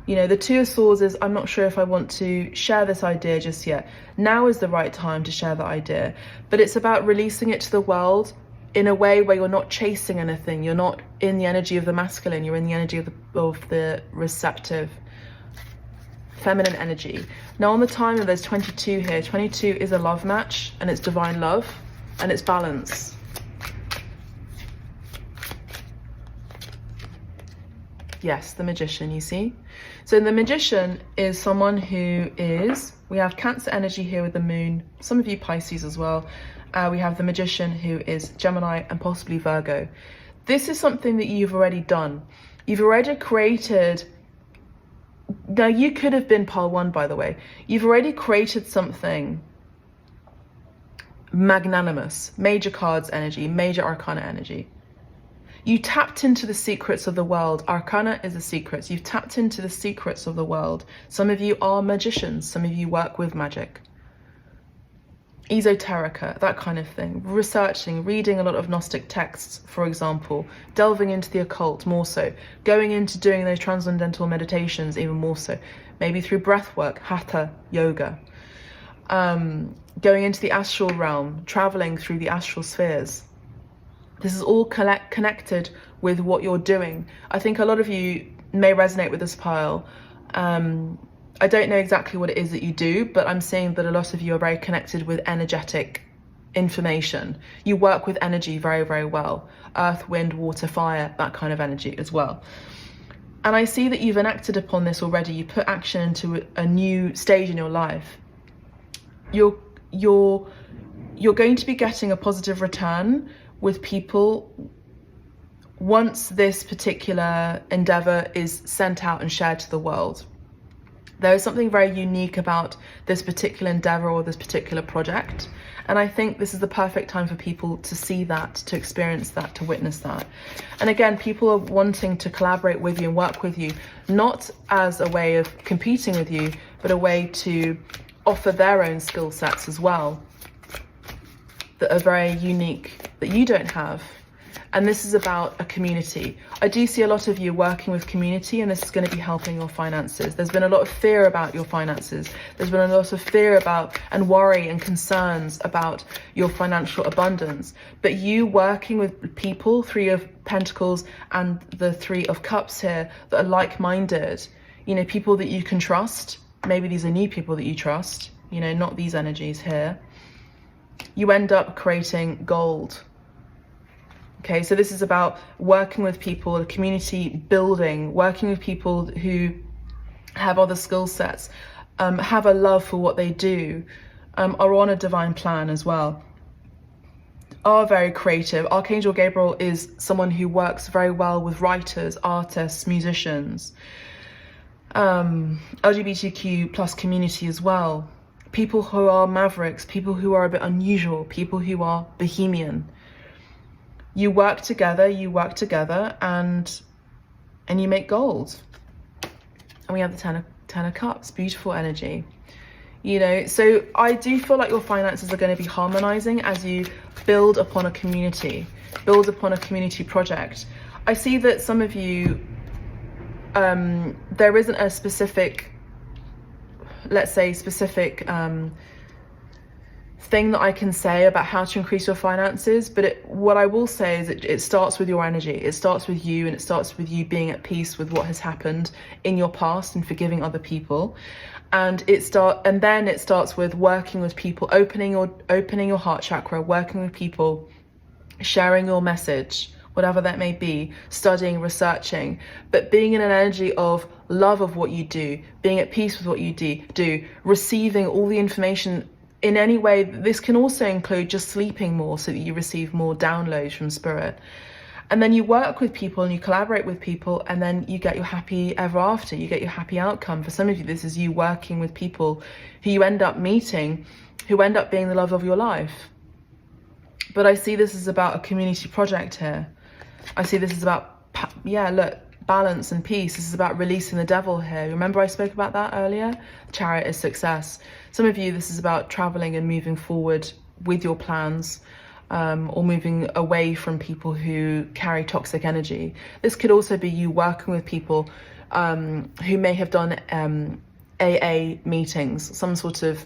You know, the Two of Swords is, I'm not sure if I want to share this idea just yet. Now is the right time to share that idea. But it's about releasing it to the world in a way where you're not chasing anything. You're not in the energy of the masculine. You're in the energy of the receptive feminine energy. Now on the timer, there's 22 here. 22 is a love match, and it's divine love, and it's balance. Yes, the Magician, you see? So the Magician is someone who is, we have Cancer energy here with the Moon, some of you Pisces as well. We have the Magician who is Gemini and possibly Virgo. This is something that you've already done. You've already created, now you could have been pile 1, by the way. You've already created something magnanimous, major cards energy, major arcana energy. You tapped into the secrets of the world. Arcana is the secrets. You've tapped into the secrets of the world. Some of you are magicians. Some of you work with magic. Esoterica, that kind of thing. Researching, reading a lot of Gnostic texts, for example. Delving into the occult more so. Going into doing those transcendental meditations even more so. Maybe through breath work, hatha yoga. Going into the astral realm, traveling through the astral spheres. This is all connected with what you're doing. I think a lot of you may resonate with this pile. I don't know exactly what it is that you do, but I'm seeing that a lot of you are very connected with energetic information. You work with energy very, very well. Earth, wind, water, fire, that kind of energy as well. And I see that you've enacted upon this already. You put action into a new stage in your life. You're going to be getting a positive return with people once this particular endeavor is sent out and shared to the world. There is something very unique about this particular endeavor or this particular project. And I think this is the perfect time for people to see that, to experience that, to witness that. And again, people are wanting to collaborate with you and work with you, not as a way of competing with you, but a way to offer their own skill sets as well that are very unique, that you don't have. And this is about a community. I do see a lot of you working with community, and this is going to be helping your finances. There's been a lot of fear about your finances. There's been a lot of fear about and worry and concerns about your financial abundance. But you working with people, Three of Pentacles and the Three of Cups here, that are like-minded, you know, people that you can trust. Maybe these are new people that you trust, you know, not these energies here. You end up creating gold. Okay, so this is about working with people, the community building, working with people who have other skill sets, have a love for what they do, are on a divine plan as well, are very creative. Archangel Gabriel is someone who works very well with writers, artists, musicians, LGBTQ plus community as well. People who are mavericks, people who are a bit unusual, people who are bohemian. You work together, and you make gold. And we have the Ten of Cups, beautiful energy. You know, so I do feel like your finances are going to be harmonizing as you build upon a community, build upon a community project. I see that some of you, there isn't a specific, let's say specific thing that I can say about how to increase your finances, but what I will say is it starts with your energy. It starts with you, and it starts with you being at peace with what has happened in your past and forgiving other people. And then it starts with working with people, opening your heart chakra, working with people, sharing your message, whatever that may be, studying, researching, but being in an energy of love of what you do, being at peace with what you do, receiving all the information in any way. This can also include just sleeping more so that you receive more downloads from spirit. And then you work with people and you collaborate with people, and then you get your happy ever after, you get your happy outcome. For some of you, this is you working with people who you end up meeting, who end up being the love of your life. But I see this is about a community project here. I see this is about, yeah, look, balance and peace. This is about releasing the devil here. Remember I spoke about that earlier? The Chariot is success. Some of you, this is about traveling and moving forward with your plans, or moving away from people who carry toxic energy. This could also be you working with people who may have done AA meetings, some sort of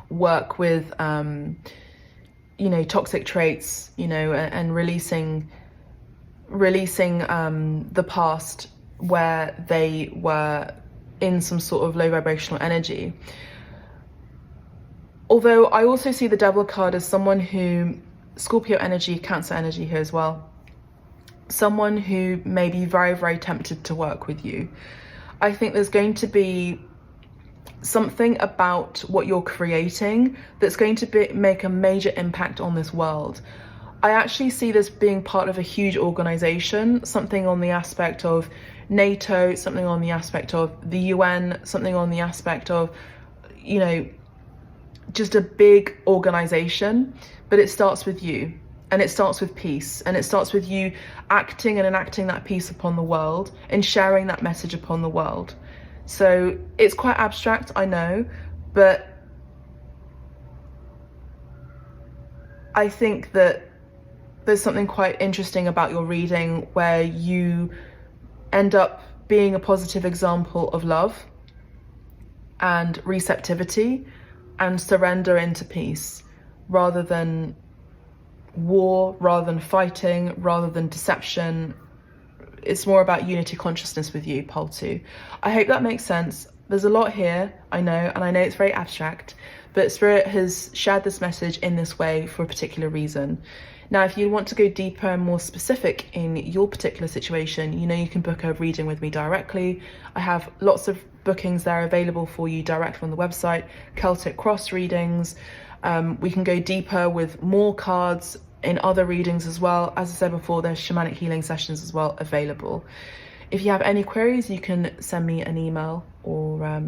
work with, you know, toxic traits, you know, and releasing the past where they were in some sort of low vibrational energy. Although I also see the Devil card as someone who, Scorpio energy, Cancer energy here as well, someone who may be very, very tempted to work with you. I think there's going to be something about what you're creating that's going to make a major impact on this world. I actually see this being part of a huge organization, something on the aspect of NATO, something on the aspect of the UN, something on the aspect of, you know, just a big organization, but it starts with you, and it starts with peace, and it starts with you acting and enacting that peace upon the world and sharing that message upon the world. So it's quite abstract, I know, but I think that there's something quite interesting about your reading where you end up being a positive example of love and receptivity and surrender into peace, rather than war, rather than fighting, rather than deception. It's more about unity consciousness with you, pole 2. I hope that makes sense. There's a lot here, I know, and I know it's very abstract, but Spirit has shared this message in this way for a particular reason. Now, if you want to go deeper and more specific in your particular situation, you know, you can book a reading with me directly. I have lots of bookings there available for you direct from the website, Celtic Cross readings. We can go deeper with more cards in other readings as well. As I said before, there's shamanic healing sessions as well available. If you have any queries, you can send me an email or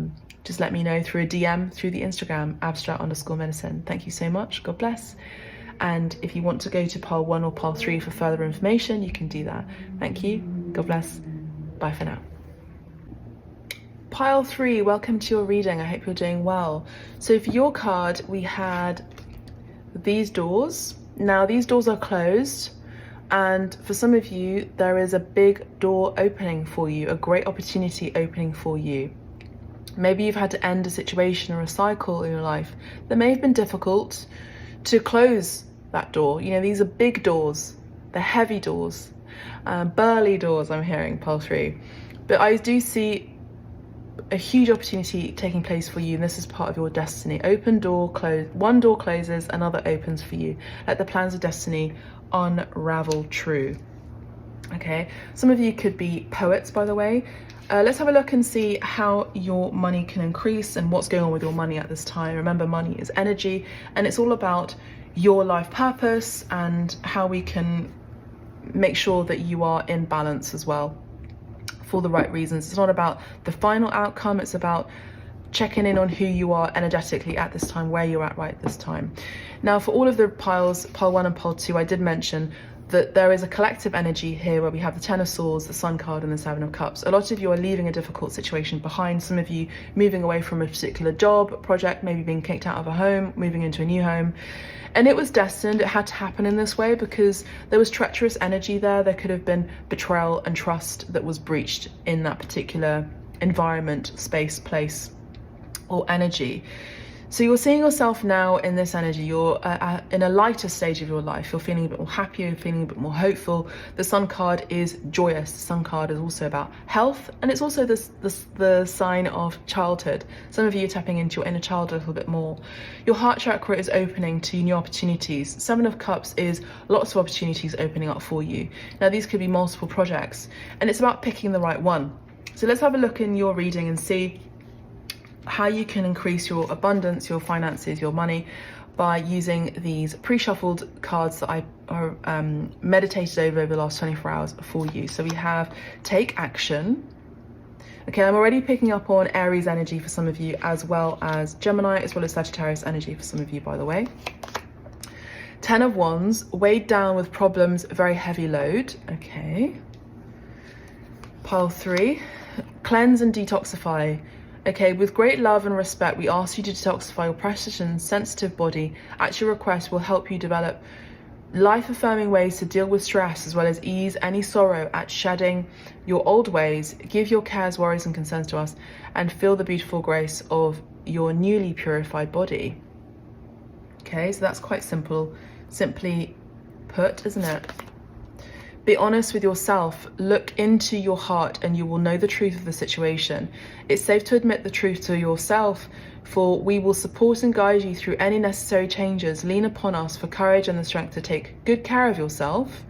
just let me know through a DM through the Instagram, abstract_medicine. Thank you so much. God bless. And if you want to go to pile 1 or pile 3 for further information, you can do that. Thank you. God bless. Bye for now. Pile 3, welcome to your reading. I hope you're doing well. So for your card, we had these doors. Now these doors are closed, and for some of you, there is a big door opening for you, a great opportunity opening for you. Maybe you've had to end a situation or a cycle in your life that may have been difficult to close that door. You know, these are big doors, they're heavy doors, burly doors, I'm hearing, pile 3. But I do see a huge opportunity taking place for you, and this is part of your destiny. Open door, close. One door closes, another opens for you. Let the plans of destiny unravel true. Okay, some of you could be poets, by the way. Let's have a look and see how your money can increase and what's going on with your money at this time. Remember, money is energy, and it's all about your life purpose and how we can make sure that you are in balance as well for the right reasons. It's not about the final outcome, it's about checking in on who you are energetically at this time, where you're at right this time. Now, for all of the piles, pile 1 and pile 2, I did mention that there is a collective energy here where we have the 10 of Swords, the Sun card, and the 7 of Cups. A lot of you are leaving a difficult situation behind. Some of you moving away from a particular job, project, maybe being kicked out of a home, moving into a new home. And it was destined, it had to happen in this way because there was treacherous energy there. There could have been betrayal and trust that was breached in that particular environment, space, place, or energy. So you're seeing yourself now in this energy. You're in a lighter stage of your life. You're feeling a bit more happier, you're feeling a bit more hopeful. The Sun card is joyous. The Sun card is also about health, and it's also the sign of childhood. Some of you are tapping into your inner child a little bit more. Your heart chakra is opening to new opportunities. 7 of Cups is lots of opportunities opening up for you. Now these could be multiple projects, and it's about picking the right one. So let's have a look in your reading and see how you can increase your abundance, your finances, your money by using these pre-shuffled cards that I meditated over the last 24 hours for you. So we have Take Action. Okay, I'm already picking up on Aries energy for some of you, as well as Gemini, as well as Sagittarius energy for some of you, by the way. 10 of Wands, weighed down with problems, very heavy load. Okay. Pile 3, cleanse and detoxify. Okay, with great love and respect, we ask you to detoxify your precious and sensitive body. At your request, we'll help you develop life-affirming ways to deal with stress, as well as ease any sorrow at shedding your old ways. Give your cares, worries, and concerns to us, and feel the beautiful grace of your newly purified body. Okay, so that's quite simple, simply put, isn't it? Be honest with yourself. Look into your heart and you will know the truth of the situation. It's safe to admit the truth to yourself, for we will support and guide you through any necessary changes. Lean upon us for courage and the strength to take good care of yourself.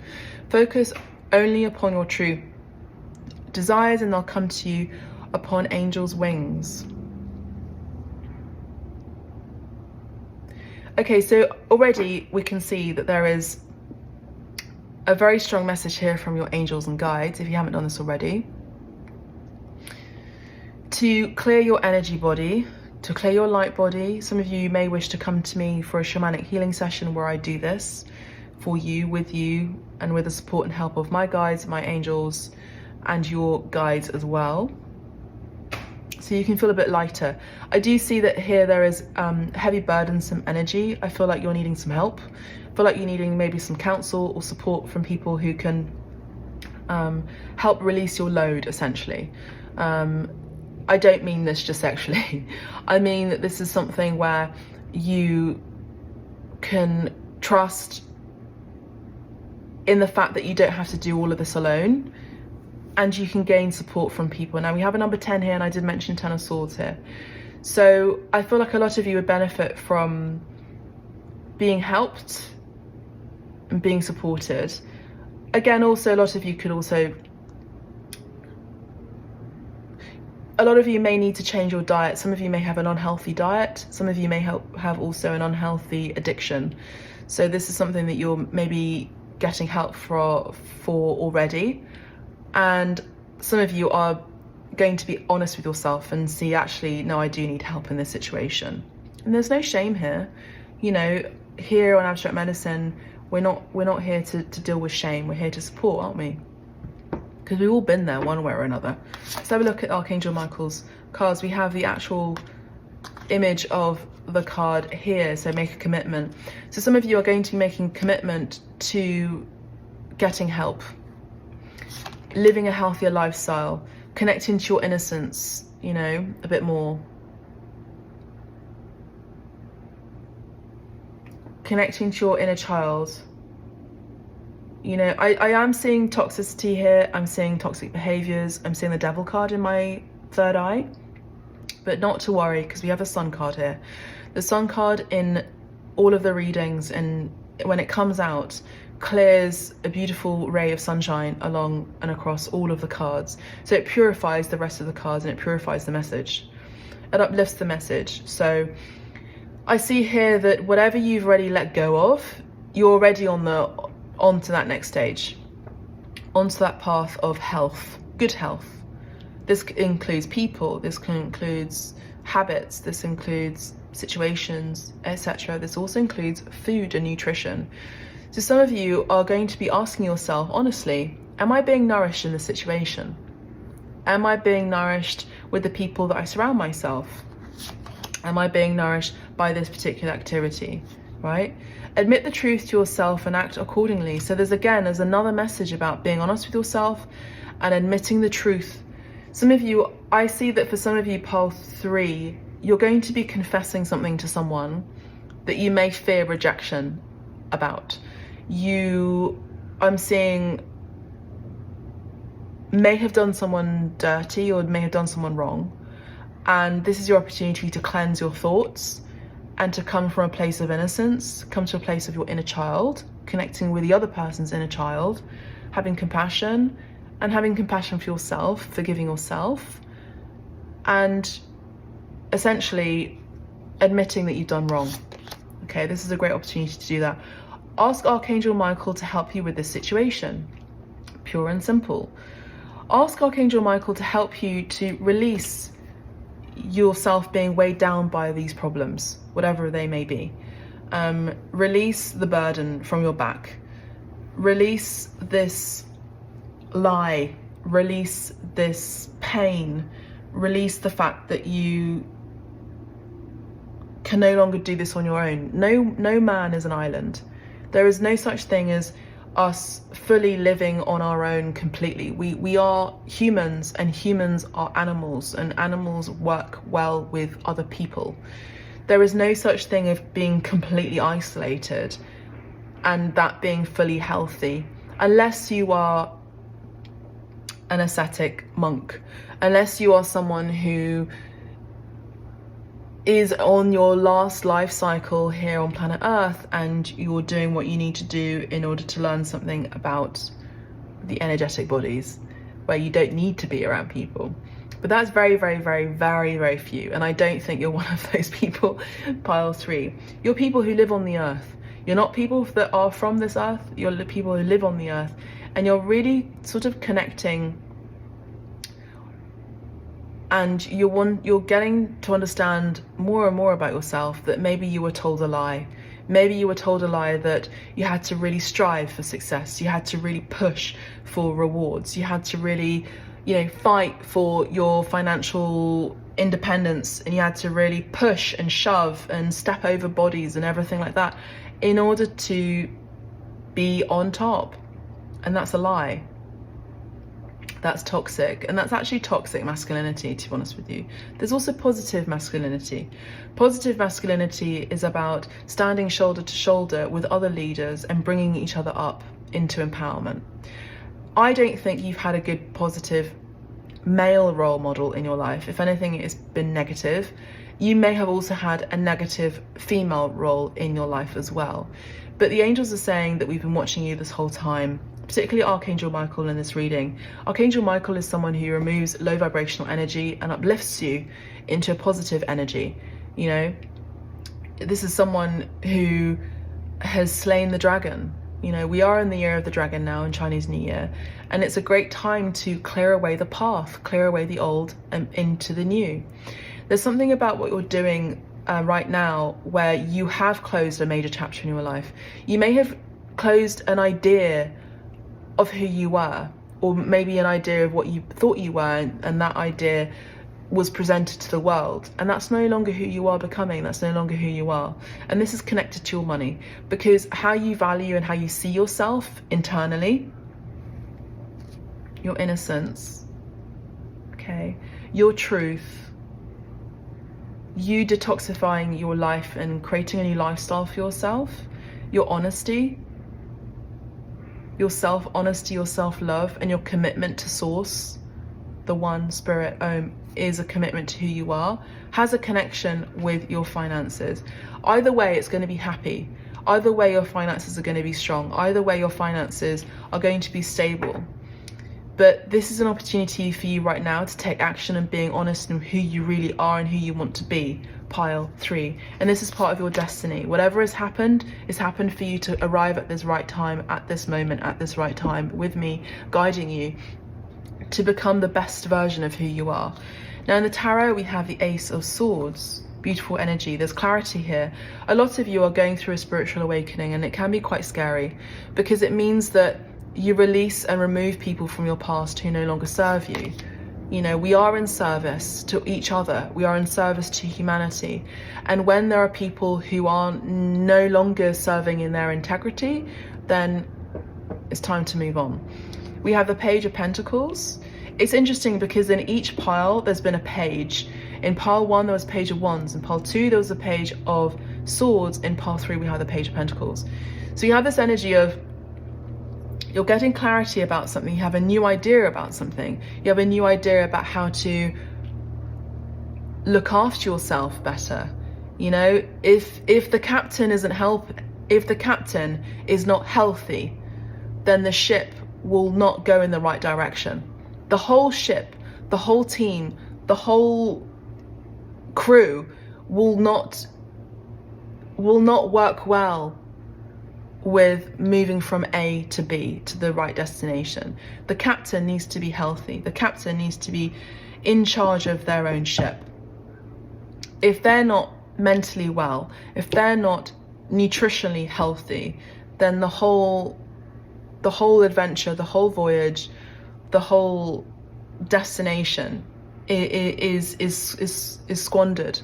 Focus only upon your true desires and they'll come to you upon angels' wings. Okay, so already we can see that there is a very strong message here from your angels and guides, if you haven't done this already, to clear your energy body, to clear your light body. Some of you may wish to come to me for a shamanic healing session where I do this for you, with you, and with the support and help of my guides, my angels, and your guides as well. So you can feel a bit lighter. I do see that here there is heavy, burdensome energy. I feel like you're needing some help. I feel like you're needing maybe some counsel or support from people who can help release your load, essentially. I don't mean this just sexually. I mean that this is something where you can trust in the fact that you don't have to do all of this alone, and you can gain support from people. Now we have a number 10 here, and I did mention 10 of Swords here. So I feel like a lot of you would benefit from being helped and being supported. Again, also a lot of you could also, a lot of you may need to change your diet. Some of you may have an unhealthy diet. Some of you may have also an unhealthy addiction. So this is something that you're maybe getting help for already. And some of you are going to be honest with yourself and see, actually, no, I do need help in this situation. And there's no shame here. You know, here on Abstract Medicine, we're not here to deal with shame. We're here to support, aren't we? Because we've all been there one way or another. Let's have a look at Archangel Michael's cards. We have the actual image of the card here, so make a commitment. So some of you are going to be making a commitment to getting help, living a healthier lifestyle, connecting to your innocence, you know, a bit more. Connecting to your inner child. You know, I am seeing toxicity here. I'm seeing toxic behaviors. I'm seeing the Devil card in my third eye. But not to worry, because we have a Sun card here. The Sun card in all of the readings, and when it comes out, clears a beautiful ray of sunshine along and across all of the cards. So it purifies the rest of the cards, and it purifies the message. It uplifts the message. So I see here that whatever you've already let go of, you're already onto that next stage, onto that path of health, good health. This includes people, this includes habits, this includes situations, etc. This also includes food and nutrition. So some of you are going to be asking yourself, honestly, am I being nourished in this situation? Am I being nourished with the people that I surround myself? Am I being nourished by this particular activity, right? Admit the truth to yourself and act accordingly. So there's another message about being honest with yourself and admitting the truth. Some of you, I see that for some of you, pile 3, you're going to be confessing something to someone that you may fear rejection about. I'm seeing, may have done someone dirty or may have done someone wrong. And this is your opportunity to cleanse your thoughts and to come from a place of innocence, come to a place of your inner child, connecting with the other person's inner child, having compassion, and having compassion for yourself, forgiving yourself, and essentially admitting that you've done wrong. Okay, this is a great opportunity to do that. Ask Archangel Michael to help you with this situation. Pure and simple. Ask Archangel Michael to help you to release yourself being weighed down by these problems, whatever they may be. Release the burden from your back. Release this lie. Release this pain. Release the fact that you can no longer do this on your own. No man is an island. There is no such thing as us fully living on our own completely. We are humans, and humans are animals, and animals work well with other people. There is no such thing of being completely isolated and that being fully healthy, unless you are an ascetic monk, unless you are someone who is on your last life cycle here on planet Earth and you're doing what you need to do in order to learn something about the energetic bodies, where you don't need to be around people. But that's very, very, very, very, very few. And I don't think you're one of those people, pile 3. You're people who live on the earth. You're not people that are from this earth. You're the people who live on the earth. And you're really sort of connecting and you're getting to understand more and more about yourself, that maybe you were told a lie. Maybe you were told a lie that you had to really strive for success, you had to really push for rewards, you had to really, fight for your financial independence, and you had to really push and shove and step over bodies and everything like that in order to be on top. And that's a lie. That's toxic, and that's actually toxic masculinity, to be honest with you. There's also positive masculinity. Positive masculinity is about standing shoulder to shoulder with other leaders and bringing each other up into empowerment. I don't think you've had a good positive male role model in your life. If anything, it's been negative. You may have also had a negative female role in your life as well. But the angels are saying that we've been watching you this whole time, particularly Archangel Michael in this reading. Archangel Michael is someone who removes low vibrational energy and uplifts you into a positive energy. This is someone who has slain the dragon. We are in the year of the dragon now, in Chinese New Year, and it's a great time to clear away the path, clear away the old and into the new. There's something about what you're doing right now where you have closed a major chapter in your life. You may have closed an idea of who you were, or maybe an idea of what you thought you were, and that idea was presented to the world, and that's no longer who you are becoming. That's no longer who you are. And this is connected to your money, because how you value and how you see yourself internally, your innocence, okay, your truth, you detoxifying your life and creating a new lifestyle for yourself, your honesty, your self-honesty, your self-love, and your commitment to source, the one spirit is a commitment to who you are, has a connection with your finances. Either way, it's going to be happy. Either way, your finances are going to be strong. Either way, your finances are going to be stable. But this is an opportunity for you right now to take action and being honest in who you really are and who you want to be. Pile 3. And this is part of your destiny. Whatever has happened for you to arrive at this right time, at this moment, at this right time, with me guiding you to become the best version of who you are. Now in the tarot, we have the Ace of Swords. Beautiful energy. There's clarity here. A lot of you are going through a spiritual awakening, and it can be quite scary because it means that you release and remove people from your past who no longer serve you. We are in service to each other. We are in service to humanity. And when there are people who are no longer serving in their integrity, then it's time to move on. We have the Page of Pentacles. It's interesting because in each pile, there's been a page. In pile 1, there was a Page of Wands. In pile 2, there was a Page of Swords. In pile 3, we have the Page of Pentacles. So you have this energy of you're getting clarity about something, you have a new idea about something, you have a new idea about how to look after yourself better. If the captain if the captain is not healthy, then the ship will not go in the right direction. The whole ship, the whole team, the whole crew will not work well with moving from A to B to the right destination. The captain needs to be healthy. The captain needs to be in charge of their own ship. If they're not mentally well, if they're not nutritionally healthy, then the whole adventure, the whole voyage, the whole destination is squandered.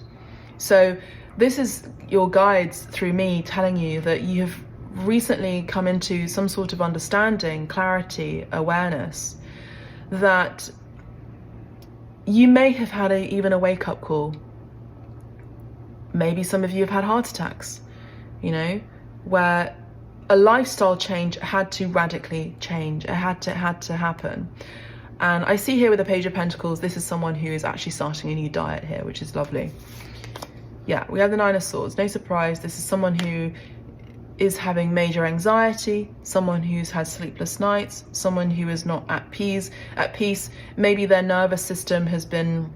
So this is your guides through me telling you that you have recently come into some sort of understanding, clarity, awareness, that you may have had even a wake-up call. Maybe some of you have had heart attacks, where a lifestyle change had to radically change. It had to happen. And I see here with the Page of Pentacles, this is someone who is actually starting a new diet here, which is lovely. Yeah, we have the Nine of Swords. No surprise, this is someone who is having major anxiety, someone who's had sleepless nights, someone who is not at peace. Maybe their nervous system has been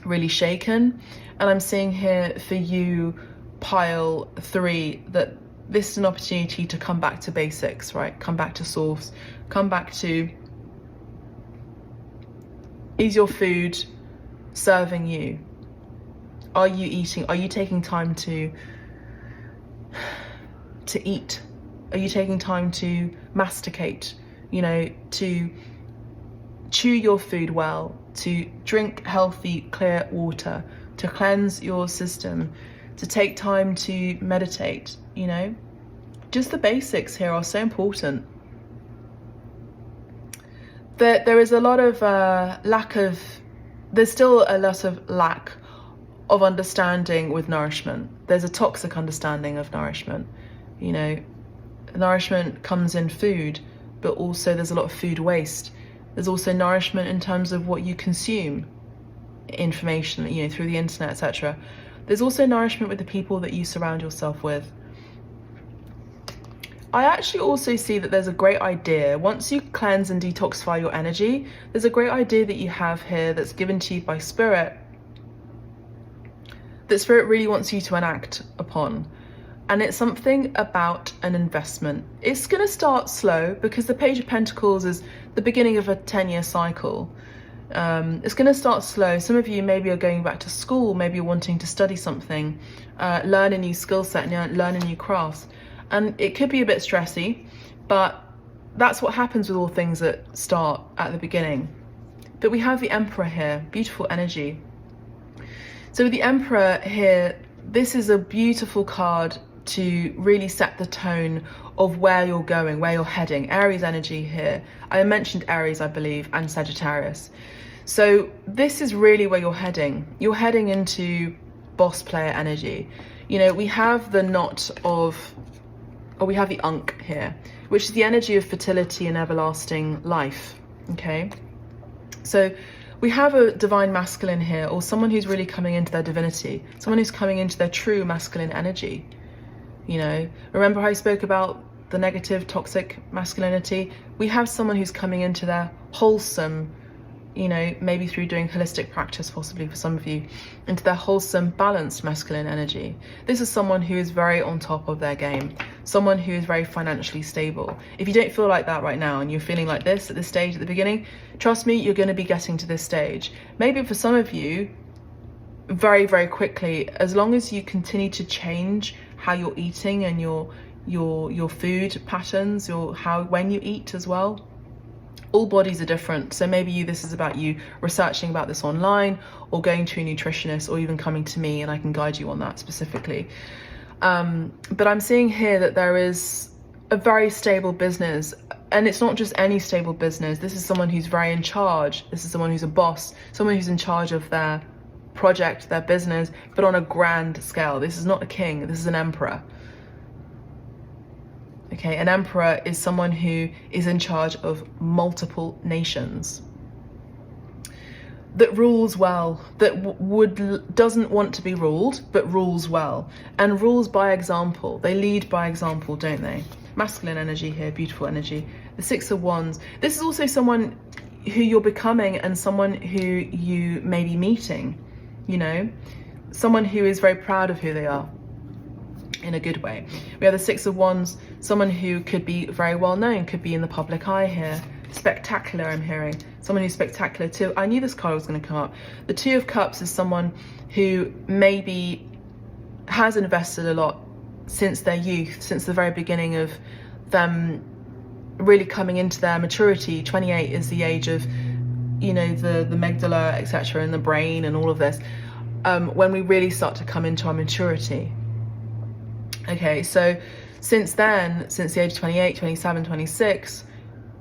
really shaken. And I'm seeing here for you, pile 3, that this is an opportunity to come back to basics, right? Come back to source, come back to, is your food serving you? Are you eating? Are you taking time to eat? Are you taking time to masticate, you know, to chew your food well, to drink healthy, clear water, to cleanse your system, to take time to meditate, you know? Just the basics here are so important. There is a lot of there's still a lot of lack of understanding with nourishment. There's a toxic understanding of nourishment. You know, nourishment comes in food, but also there's a lot of food waste. There's also nourishment in terms of what you consume, information, you know, through the internet, etc. There's also nourishment with the people that you surround yourself with. I actually also see that there's a great idea, once you cleanse and detoxify your energy, there's a great idea that you have here that's given to you by Spirit, that Spirit really wants you to enact upon. And it's something about an investment. It's going to start slow because the Page of Pentacles is the beginning of a 10-year cycle. It's going to start slow. Some of you maybe are going back to school, maybe you're wanting to study something, learn a new skill set, learn a new craft. And it could be a bit stressy, but that's what happens with all things that start at the beginning. But we have the Emperor here, beautiful energy. So with the Emperor here, this is a beautiful card to really set the tone of where you're going, where you're heading. Aries energy here. I mentioned Aries, I believe, and Sagittarius. So this is really where you're heading. You're heading into boss player energy. You know, we have the knot of, or we have the Ankh here, which is the energy of fertility and everlasting life, okay? So we have a divine masculine here, or someone who's really coming into their divinity, someone who's coming into their true masculine energy. You know, remember how I spoke about the negative, toxic masculinity? We have someone who's coming into their wholesome, you know, maybe through doing holistic practice, possibly for some of you, into their wholesome, balanced masculine energy. This is someone who is very on top of their game, someone who is very financially stable. If you don't feel like that right now and you're feeling like this at this stage at the beginning, trust me, you're going to be getting to this stage. Maybe for some of you, very, very quickly, as long as you continue to change how you're eating and your food patterns, when you eat as well. All bodies are different, so maybe this is about you researching about this online, or going to a nutritionist, or even coming to me and I can guide you on that specifically. But I'm seeing here that there is a very stable business, and it's not just any stable business. This is someone who's very in charge. This is someone who's a boss, someone who's in charge of their project, their business, but on a grand scale. This is not a king, this is an emperor. Okay, an emperor is someone who is in charge of multiple nations, that rules well, that doesn't want to be ruled, but rules well, and rules by example. They lead by example, don't they? Masculine energy here, beautiful energy. The Six of Wands. This is also someone who you're becoming, and someone who you may be meeting, you know, someone who is very proud of who they are, in a good way. We have the Six of Wands, someone who could be very well known, could be in the public eye here. Spectacular, I'm hearing. Someone who's spectacular too. I knew this card was going to come up. The Two of Cups is someone who maybe has invested a lot since their youth, since the very beginning of them really coming into their maturity. 28 is the age of, you know, the amygdala, etc., and the brain and all of this, when we really start to come into our maturity. Okay, so since then, since the age of 28, 27, 26,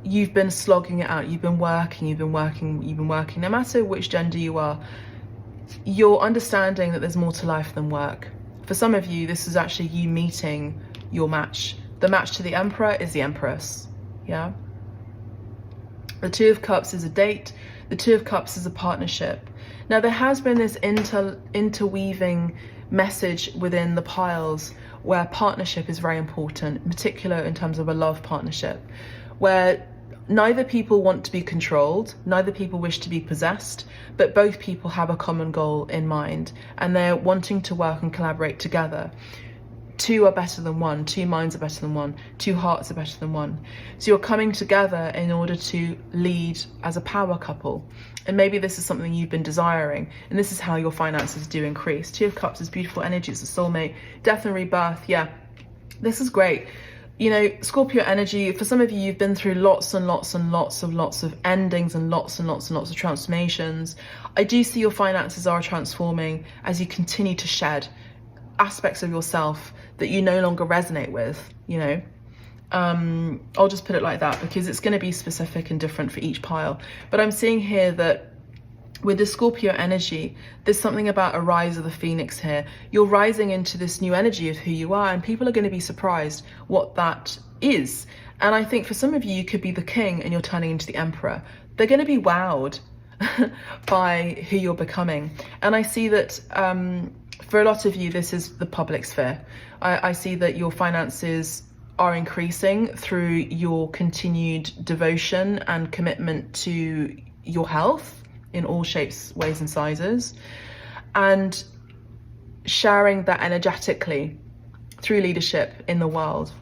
you've been slogging it out. You've been working, no matter which gender you are. You're understanding that there's more to life than work. For some of you, this is actually you meeting your match. The match to the Emperor is the Empress, yeah? The Two of Cups is a date. The Two of Cups is a partnership. Now, there has been this interweaving message within the piles where partnership is very important, in particular in terms of a love partnership, where neither people want to be controlled, neither people wish to be possessed, but both people have a common goal in mind and they're wanting to work and collaborate together. two are better than one, two minds are better than one, two hearts are better than one. So you're coming together in order to lead as a power couple. And maybe this is something you've been desiring, and this is how your finances do increase. Two of Cups is beautiful energy, it's a soulmate, death and rebirth. Yeah, this is great. You know, Scorpio energy, for some of you, you've been through lots and lots and lots of endings and lots of transformations. I do see your finances are transforming as you continue to shed aspects of yourself that you no longer resonate with, you know. I'll just put it like that because it's going to be specific and different for each pile. But I'm seeing here that with the Scorpio energy, there's something about a rise of the phoenix here. You're rising into this new energy of who you are, and people are going to be surprised what that is. And I think for some of you, you could be the king and you're turning into the emperor. They're going to be wowed by who you're becoming. And I see that for a lot of you, this is the public sphere. I see that your finances are increasing through your continued devotion and commitment to your health in all shapes, ways and sizes, and sharing that energetically through leadership in the world.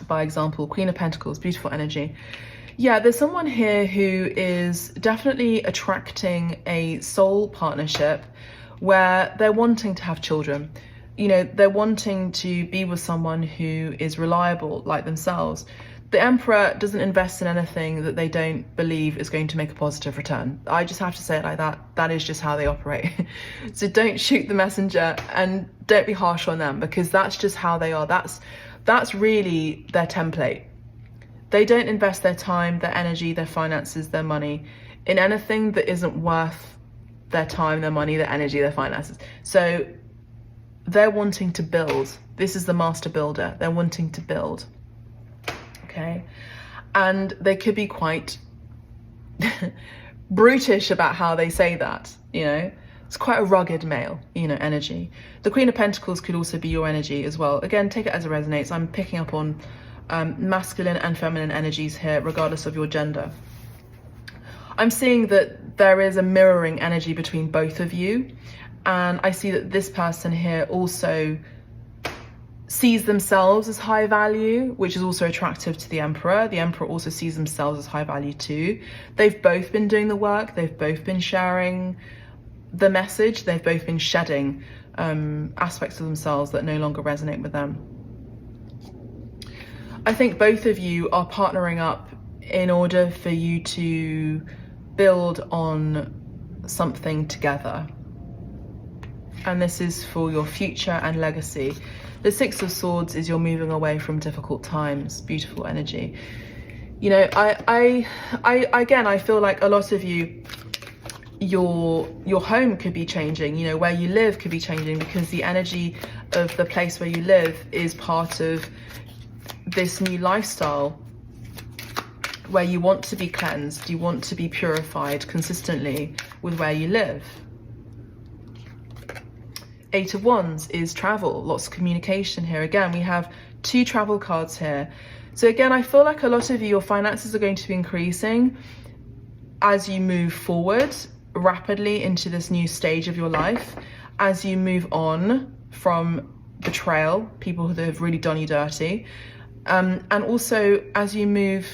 By example, Queen of Pentacles, beautiful energy. Yeah, there's someone here who is definitely attracting a soul partnership where they're wanting to have children. You know, they're wanting to be with someone who is reliable like themselves. The Emperor doesn't invest in anything that they don't believe is going to make a positive return. I just have to say it like that. That is just how they operate. So don't shoot the messenger and don't be harsh on them, because that's just how they are. That's really their template. They don't invest their time, their energy, their finances, their money in anything that isn't worth their time, their money, their energy, their finances. So they're wanting to build. This is the master builder. They're wanting to build. Okay. And they could be quite brutish about how they say that, you know. It's quite a rugged male, you know, energy. The Queen of Pentacles could also be your energy as well. Again, take it as it resonates. I'm picking up on masculine and feminine energies here, regardless of your gender. I'm seeing that there is a mirroring energy between both of you. And I see that this person here also sees themselves as high value, which is also attractive to the Emperor. The Emperor also sees themselves as high value too. They've both been doing the work. They've both been sharing the message. They've both been shedding aspects of themselves that no longer resonate with them. I think both of you are partnering up in order for you to build on something together. And this is for your future and legacy. The Six of Swords is you're moving away from difficult times. Beautiful energy. You know, I again, I feel like a lot of you, your home could be changing. You know, where you live could be changing, because the energy of the place where you live is part of this new lifestyle where you want to be cleansed, you want to be purified consistently with where you live. Eight of Wands is travel, lots of communication here. Again, we have two travel cards here. So again, I feel like a lot of you, your finances are going to be increasing as you move forward rapidly into this new stage of your life, as you move on from betrayal, people who have really done you dirty, and also as you move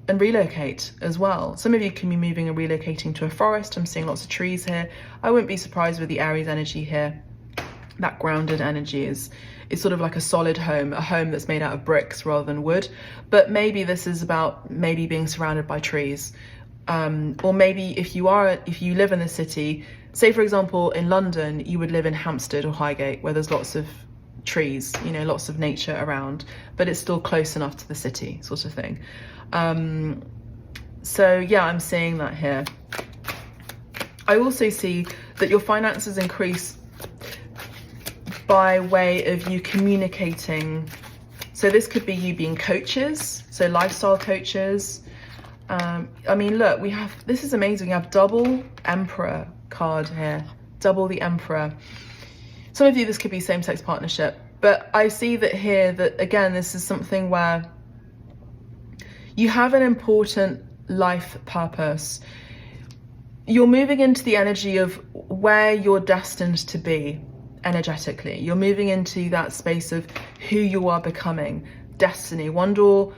and relocate as well. Some of you can be moving and relocating to a forest. I'm seeing lots of trees here. I wouldn't be surprised with the Aries energy here. That grounded energy is sort of like a solid home, a home that's made out of bricks rather than wood. But maybe this is about maybe being surrounded by trees. Or maybe if you live in the city, say for example in London, you would live in Hampstead or Highgate, where there's lots of trees, you know, lots of nature around, but it's still close enough to the city, sort of thing. So yeah, I'm seeing that here. I also see that your finances increase by way of you communicating. So this could be you being coaches, so lifestyle coaches. I mean, look, this is amazing. We have double Emperor card here, double the Emperor. Some of you, this could be same-sex partnership, but I see that here that, again, this is something where you have an important life purpose. You're moving into the energy of where you're destined to be. energetically. You're moving into that space of who you are becoming, destiny. One door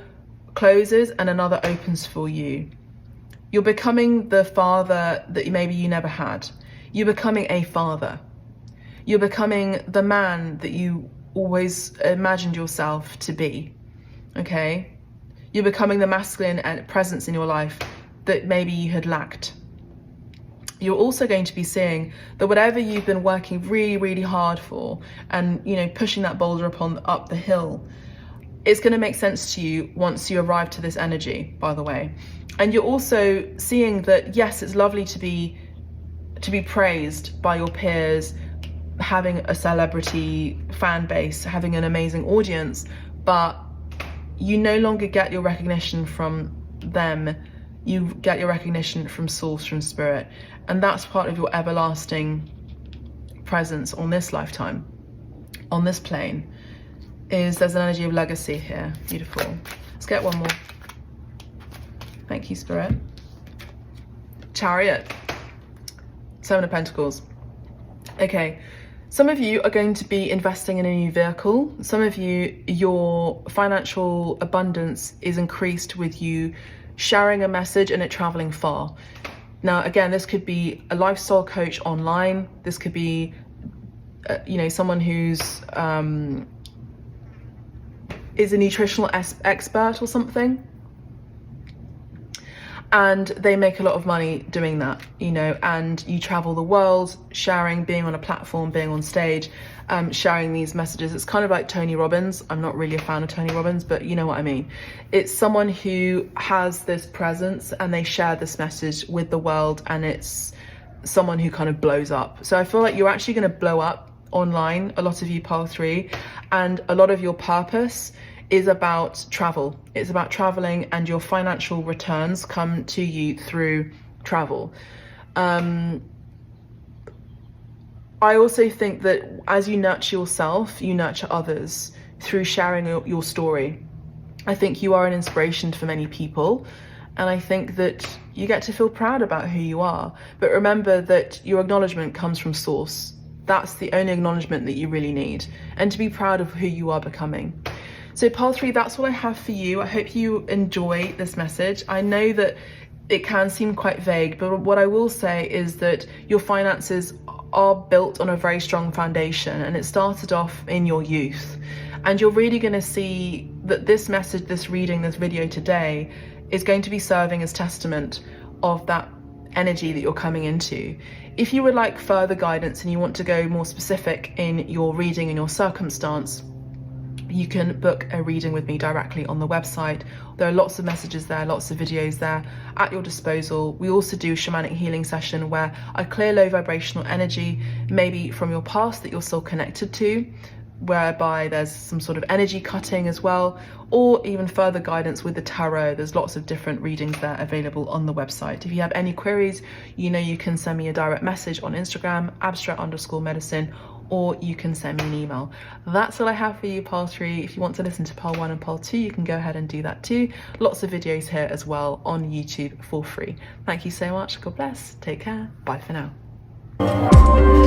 closes and another opens for you. You're becoming the father that maybe you never had. You're becoming a father. You're becoming the man that you always imagined yourself to be, okay? You're becoming the masculine presence in your life that maybe you had lacked. You're also going to be seeing that whatever you've been working really, really hard for and, you know, pushing that boulder up the hill, it's going to make sense to you once you arrive to this energy, by the way. And you're also seeing that, yes, it's lovely to be praised by your peers, having a celebrity fan base, having an amazing audience, but you no longer get your recognition from them. You get your recognition from source, from spirit. And that's part of your everlasting presence on this lifetime, on this plane, is there's an energy of legacy here. Beautiful. Let's get one more. Thank you, Spirit. Chariot. Seven of Pentacles. Okay. Some of you are going to be investing in a new vehicle. Some of you, your financial abundance is increased with you sharing a message and it traveling far. Now, again, this could be a lifestyle coach online. This could be, you know, someone who's is a nutritional expert or something. And they make a lot of money doing that, you know, and you travel the world sharing, being on a platform, being on stage, sharing these messages. It's kind of like Tony Robbins. I'm not really a fan of Tony Robbins, but you know what I mean. It's someone who has this presence and they share this message with the world, and it's someone who kind of blows up. So I feel like you're actually going to blow up online, a lot of you, pile 3, and a lot of your purpose is about travel. It's about traveling, and your financial returns come to you through travel. I also think that as you nurture yourself, you nurture others through sharing your story. I think you are an inspiration for many people, and I think that you get to feel proud about who you are. But remember that your acknowledgement comes from source. That's the only acknowledgement that you really need, and to be proud of who you are becoming. So pile 3, that's what I have for you. I hope you enjoy this message. I know that it can seem quite vague, but what I will say is that your finances are built on a very strong foundation, and it started off in your youth. And you're really going to see that this message, this reading, this video today is going to be serving as testament of that energy that you're coming into. If you would like further guidance and you want to go more specific in your reading and your circumstance, you can book a reading with me directly on the website. There are lots of messages there, lots of videos there at your disposal. We also do a shamanic healing session where I clear low vibrational energy, maybe from your past that you're still connected to, whereby there's some sort of energy cutting as well, or even further guidance with the tarot. There's lots of different readings there available on the website. If you have any queries, you know you can send me a direct message on Instagram, abstract_medicine, or you can send me an email. That's all I have for you, pile 3. If you want to listen to pile 1 and pile 2, you can go ahead and do that too. Lots of videos here as well on YouTube for free. Thank you so much. God bless. Take care. Bye for now.